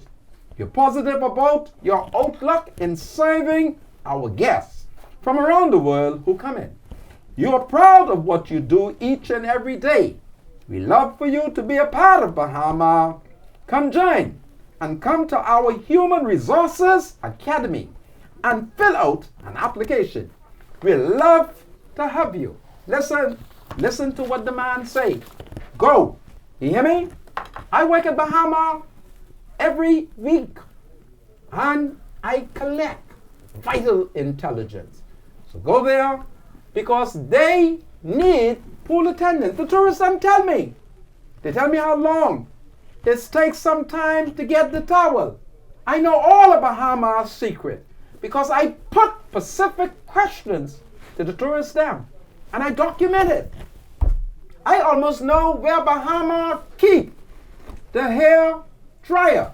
you're positive about your outlook in serving our guests from around the world who come in. You are proud of what you do each and every day. We love for you to be a part of Bahama. Come join and come to our Human Resources Academy and fill out an application. We love to have you. Listen to what the man say. Go. You hear me? I work at Bahama every week, and I collect vital intelligence. So go there, because they need pool attendants. The tourists don't tell me. They tell me how long it takes some time to get the towel. I know all of Bahama's secret because I put specific questions to the tourists there, and I document it. I almost know where Bahama keep the hair dryer,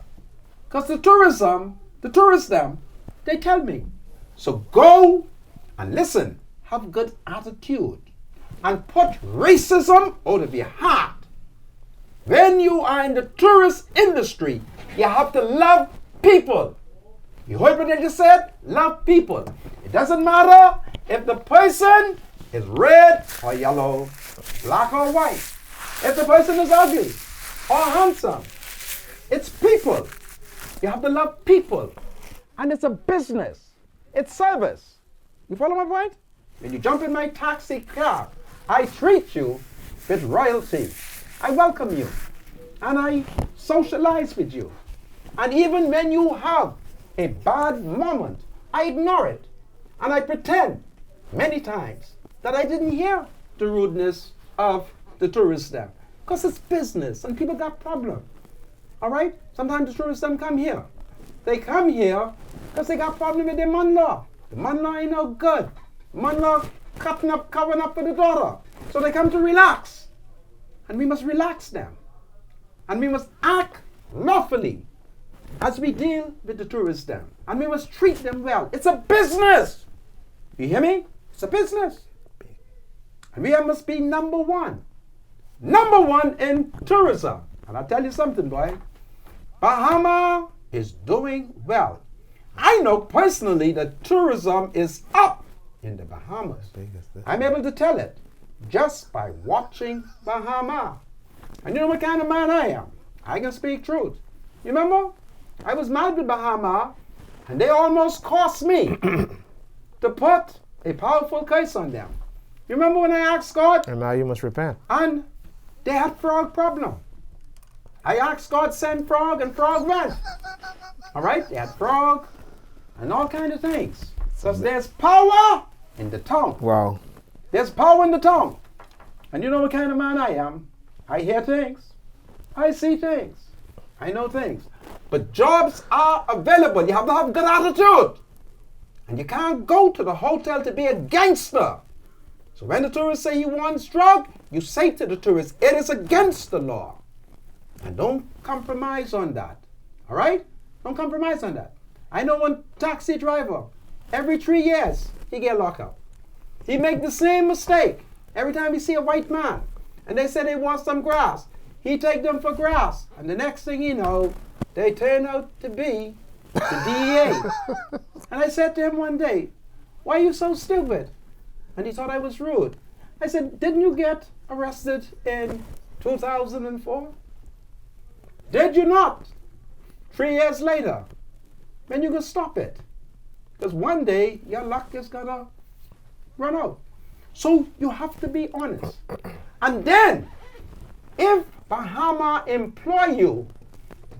because the tourists them, they tell me. So go and listen, have good attitude, and put racism out of your heart. When you are in the tourist industry, you have to love people. You heard what I just said? Love people. It doesn't matter if the person is red or yellow, black or white. If the person is ugly or handsome. It's people. You have to love people. And it's a business. It's service. You follow my point? When you jump in my taxi car, I treat you with royalty. I welcome you. And I socialize with you. And even when you have a bad moment, I ignore it. And I pretend many times that I didn't hear the rudeness of the tourists there. Because it's business and people got problems. All right? Sometimes the tourists don't come here. They come here because they got problems with their man-law. The man-law ain't no good. The man-law covering up for the daughter. So they come to relax. And we must relax them. And we must act lawfully as we deal with the tourists there. And we must treat them well. It's a business. You hear me? It's a business. And we must be number one. Number one in tourism. And I'll tell you something, boy. Bahama is doing well. I know personally that tourism is up in the Bahamas. I'm able to tell it just by watching Bahama. And you know what kind of man I am? I can speak truth. You remember? I was mad with Bahama, and they almost cost me to put a powerful curse on them. You remember when I asked God? And now you must repent. And they had frog problem. I asked God send frog, and frog went. All right? They had frog and all kind of things. Because there's power in the tongue. Wow. There's power in the tongue. And you know what kind of man I am? I hear things. I see things. I know things. But jobs are available. You have to have good attitude. And you can't go to the hotel to be a gangster. So when the tourist say he wants drug, you say to the tourist, it is against the law. And don't compromise on that. All right? Don't compromise on that. I know one taxi driver, every 3 years, he get locked up. He make the same mistake every time he see a white man. And they say they want some grass. He take them for grass. And the next thing you know, they turn out to be the DEA. And I said to him one day, why are you so stupid? And he thought I was rude. I said, didn't you get arrested in 2004? Did you not? 3 years later. When you gonna stop it? Because one day your luck is gonna run out. So you have to be honest. And then, if Bahama employ you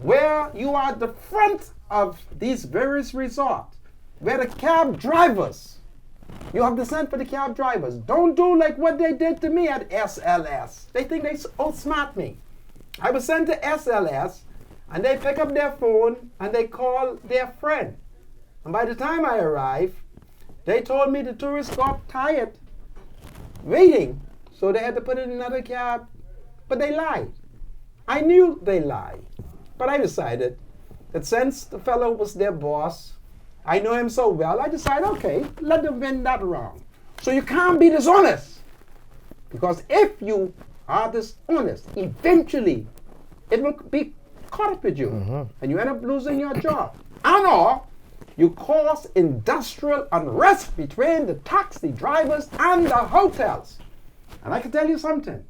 where you are at the front of these various resorts, where the cab drivers, you have to send for the cab drivers. Don't do like what they did to me at SLS. They think they outsmart me. I was sent to SLS, and they pick up their phone and they call their friend. And by the time I arrived, they told me the tourists got tired waiting, so they had to put in another cab. But they lied. I knew they lied. But I decided that since the fellow was their boss, I know him so well, I decided, okay, let them win that round. So you can't be dishonest. Because if you are dishonest, eventually it will be caught up with you. And you end up losing your job. And or you cause industrial unrest between the taxi drivers and the hotels. And I can tell you something.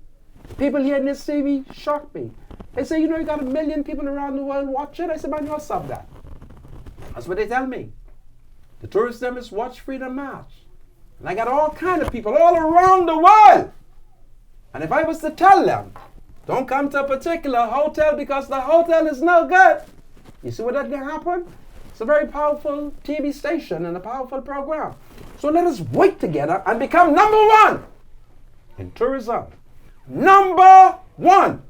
People here in this TV shock me. They say, you know, you got 1 million people around the world watching. I said, man, you'll stop that. That's what they tell me. The tourists them is watch Freedom March. And I got all kind of people all around the world. And if I was to tell them, don't come to a particular hotel because the hotel is no good, you see what that can happen? It's a very powerful TV station and a powerful program. So let us work together and become #1 in tourism. #1.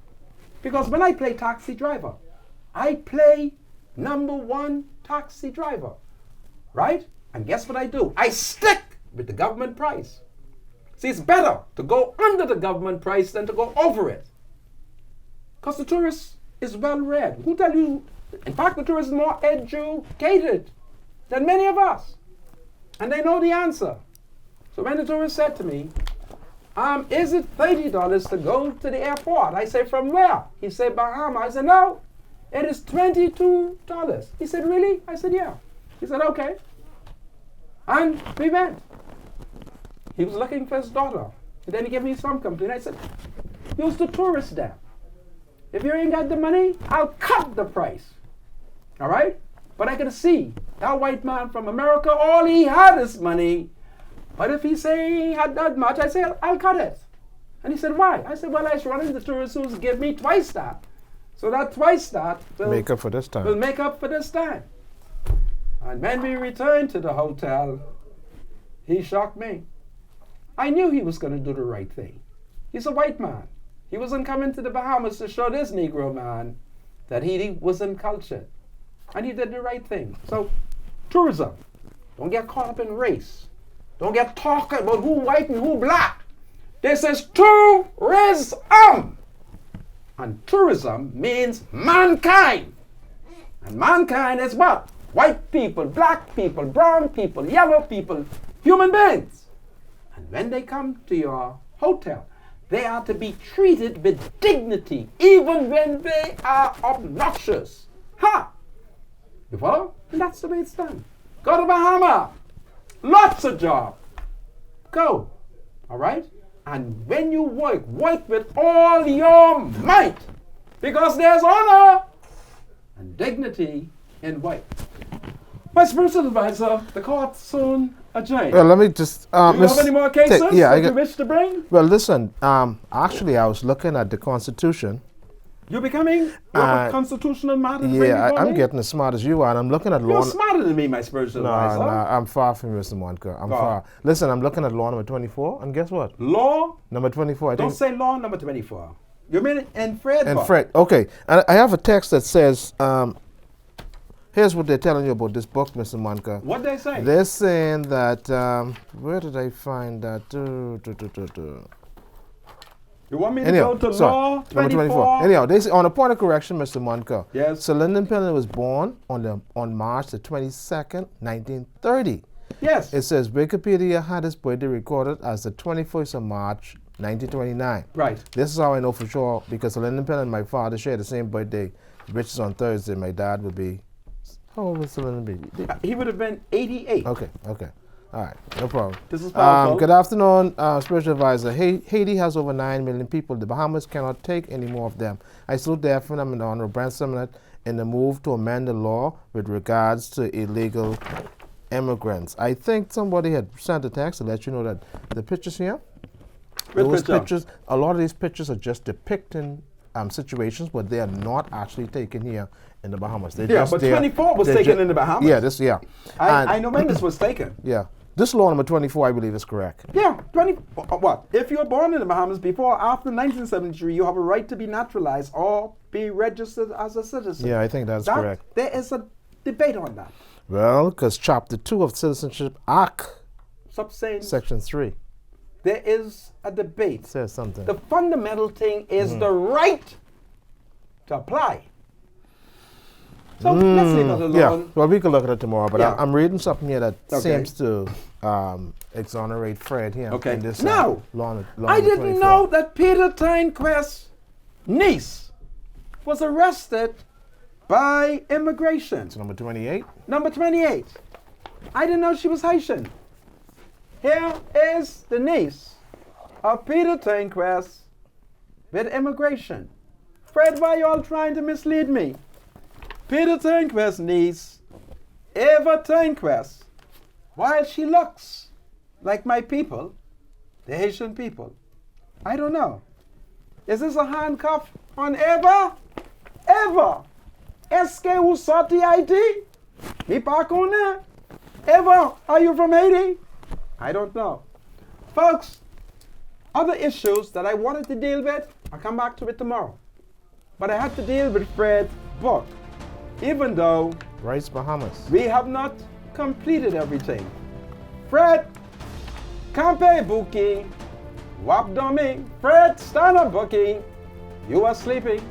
Because when I play taxi driver, I play #1 taxi driver. Right? And guess what I do? I stick with the government price. See, it's better to go under the government price than to go over it. Because the tourist is well read. Who tell you? In fact, the tourist is more educated than many of us. And they know the answer. So when the tourist said to me, is it $30 to go to the airport? I say, from where? He said, Bahama. I said, no, it is $22. He said, really? I said, yeah. He said, okay. And we went. He was looking for his daughter. And then he gave me some complaint. I said, use the tourist there. If you ain't got the money, I'll cut the price. All right? But I could see that white man from America, all he had is money. But if he say he had that much, I say, I'll cut it. And he said, why? I said, well, I was running the tourists who give me twice that. So that twice that will make up for this time. Will make up for this time. And when we returned to the hotel, he shocked me. I knew he was going to do the right thing. He's a white man. He wasn't coming to the Bahamas to show this Negro man that he wasn't cultured. And he did the right thing. So, tourism. Don't get caught up in race. Don't get talking about who white and who black. This is tourism. And tourism means mankind. And mankind is what? White people, black people, brown people, yellow people, human beings. And when they come to your hotel, they are to be treated with dignity, even when they are obnoxious. Ha! You follow? And that's the way it's done. Go to Bahama. Lots of jobs. Go. All right? And when you work with all your might. Because there's honor and dignity in white. My spiritual advisor, the court soon adjourned. Well, let me just... do you have any more cases that you wish to bring? Well, listen, actually, I was looking at the Constitution. You're becoming a constitutional matter? Yeah, I'm getting as smart as you are, and I'm looking at law... You're smarter than me, my spiritual advisor. No, I'm far from Mr. Monka. I'm far. Listen, I'm looking at law number 24, and guess what? Law? Number 24. I Don't think say law number 24. You mean it in Fred? And Fred, okay. And I have a text that says... here's what they're telling you about this book, Mr. Monka. What they say? They're saying that, where did I find that? You want me to go to law 24? Number 24. Anyhow, they say, on a point of correction, Mr. Monka. Yes. Sir Lyndon Pillin was born on March the 22nd, 1930. Yes. It says Wikipedia had his birthday recorded as the 21st of March, 1929. Right. This is how I know for sure, because Sir Lyndon Pillin and my father share the same birthday, which is on Thursday. My dad would be... How old was Sir Lyndon? He would have been 88. Okay. All right, no problem. This is powerful. Good afternoon, Spiritual Advisor. Haiti has over 9 million people. The Bahamas cannot take any more of them. I salute the effort of the Honorable Branson in the move to amend the law with regards to illegal immigrants. I think somebody had sent a text to let you know that the pictures here, those pictures, a lot of these pictures are just depicting situations, but they are not actually taken here in the Bahamas. They're yeah, but 24 was taken in the Bahamas. Yeah, I know when this was taken. Yeah. This law number 24, I believe, is correct. Yeah, what? If you were born in the Bahamas before or after 1973, you have a right to be naturalized or be registered as a citizen. Yeah, I think that's correct. There is a debate on that. Well, because Chapter 2 of Citizenship Act, Section 3. There is a debate. It says something. The fundamental thing is the right to apply. So let's leave it alone. Yeah, well, we can look at it tomorrow, but Yeah. I'm reading something here that seems to exonerate Fred here. Okay. In this, Now, law I didn't know that Peter Tynequest's niece was arrested by immigration. It's number 28? Number 28. I didn't know she was Haitian. Here is the niece of Peter Tynequest with immigration. Fred, why are you all trying to mislead me? Peter Tynequest's niece, Eva Tynequest, while she looks like my people, the Haitian people, I don't know. Is this a handcuff on Eva? Eva! Est-ce que vous sortez Haiti? Me pas connais. Eva, are you from Haiti? I don't know. Folks, other issues that I wanted to deal with, I'll come back to it tomorrow. But I had to deal with Fred's book, even though Rice Bahamas. we have not completed everything. Fred, campe booking, wap dummy. Fred, stand up booking. You are sleeping.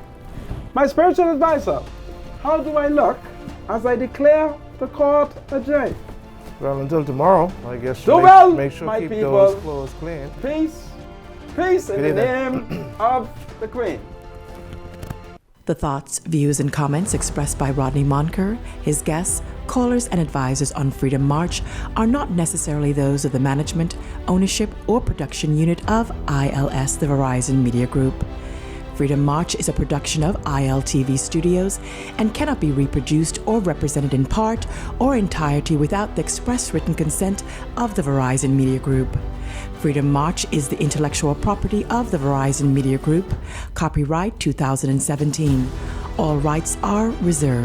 My spiritual advisor, how do I look as I declare the court adjourned? Well, until tomorrow, I guess. Do well, make sure my keep people. those clothes clean. Peace. Peace in the name of the Queen. The thoughts, views, and comments expressed by Rodney Monker, his guests, callers, and advisors on Freedom March are not necessarily those of the management, ownership, or production unit of ILS, the Verizon Media Group. Freedom March is a production of ILTV Studios and cannot be reproduced or represented in part or entirety without the express written consent of the Verizon Media Group. Freedom March is the intellectual property of the Verizon Media Group. Copyright 2017. All rights are reserved.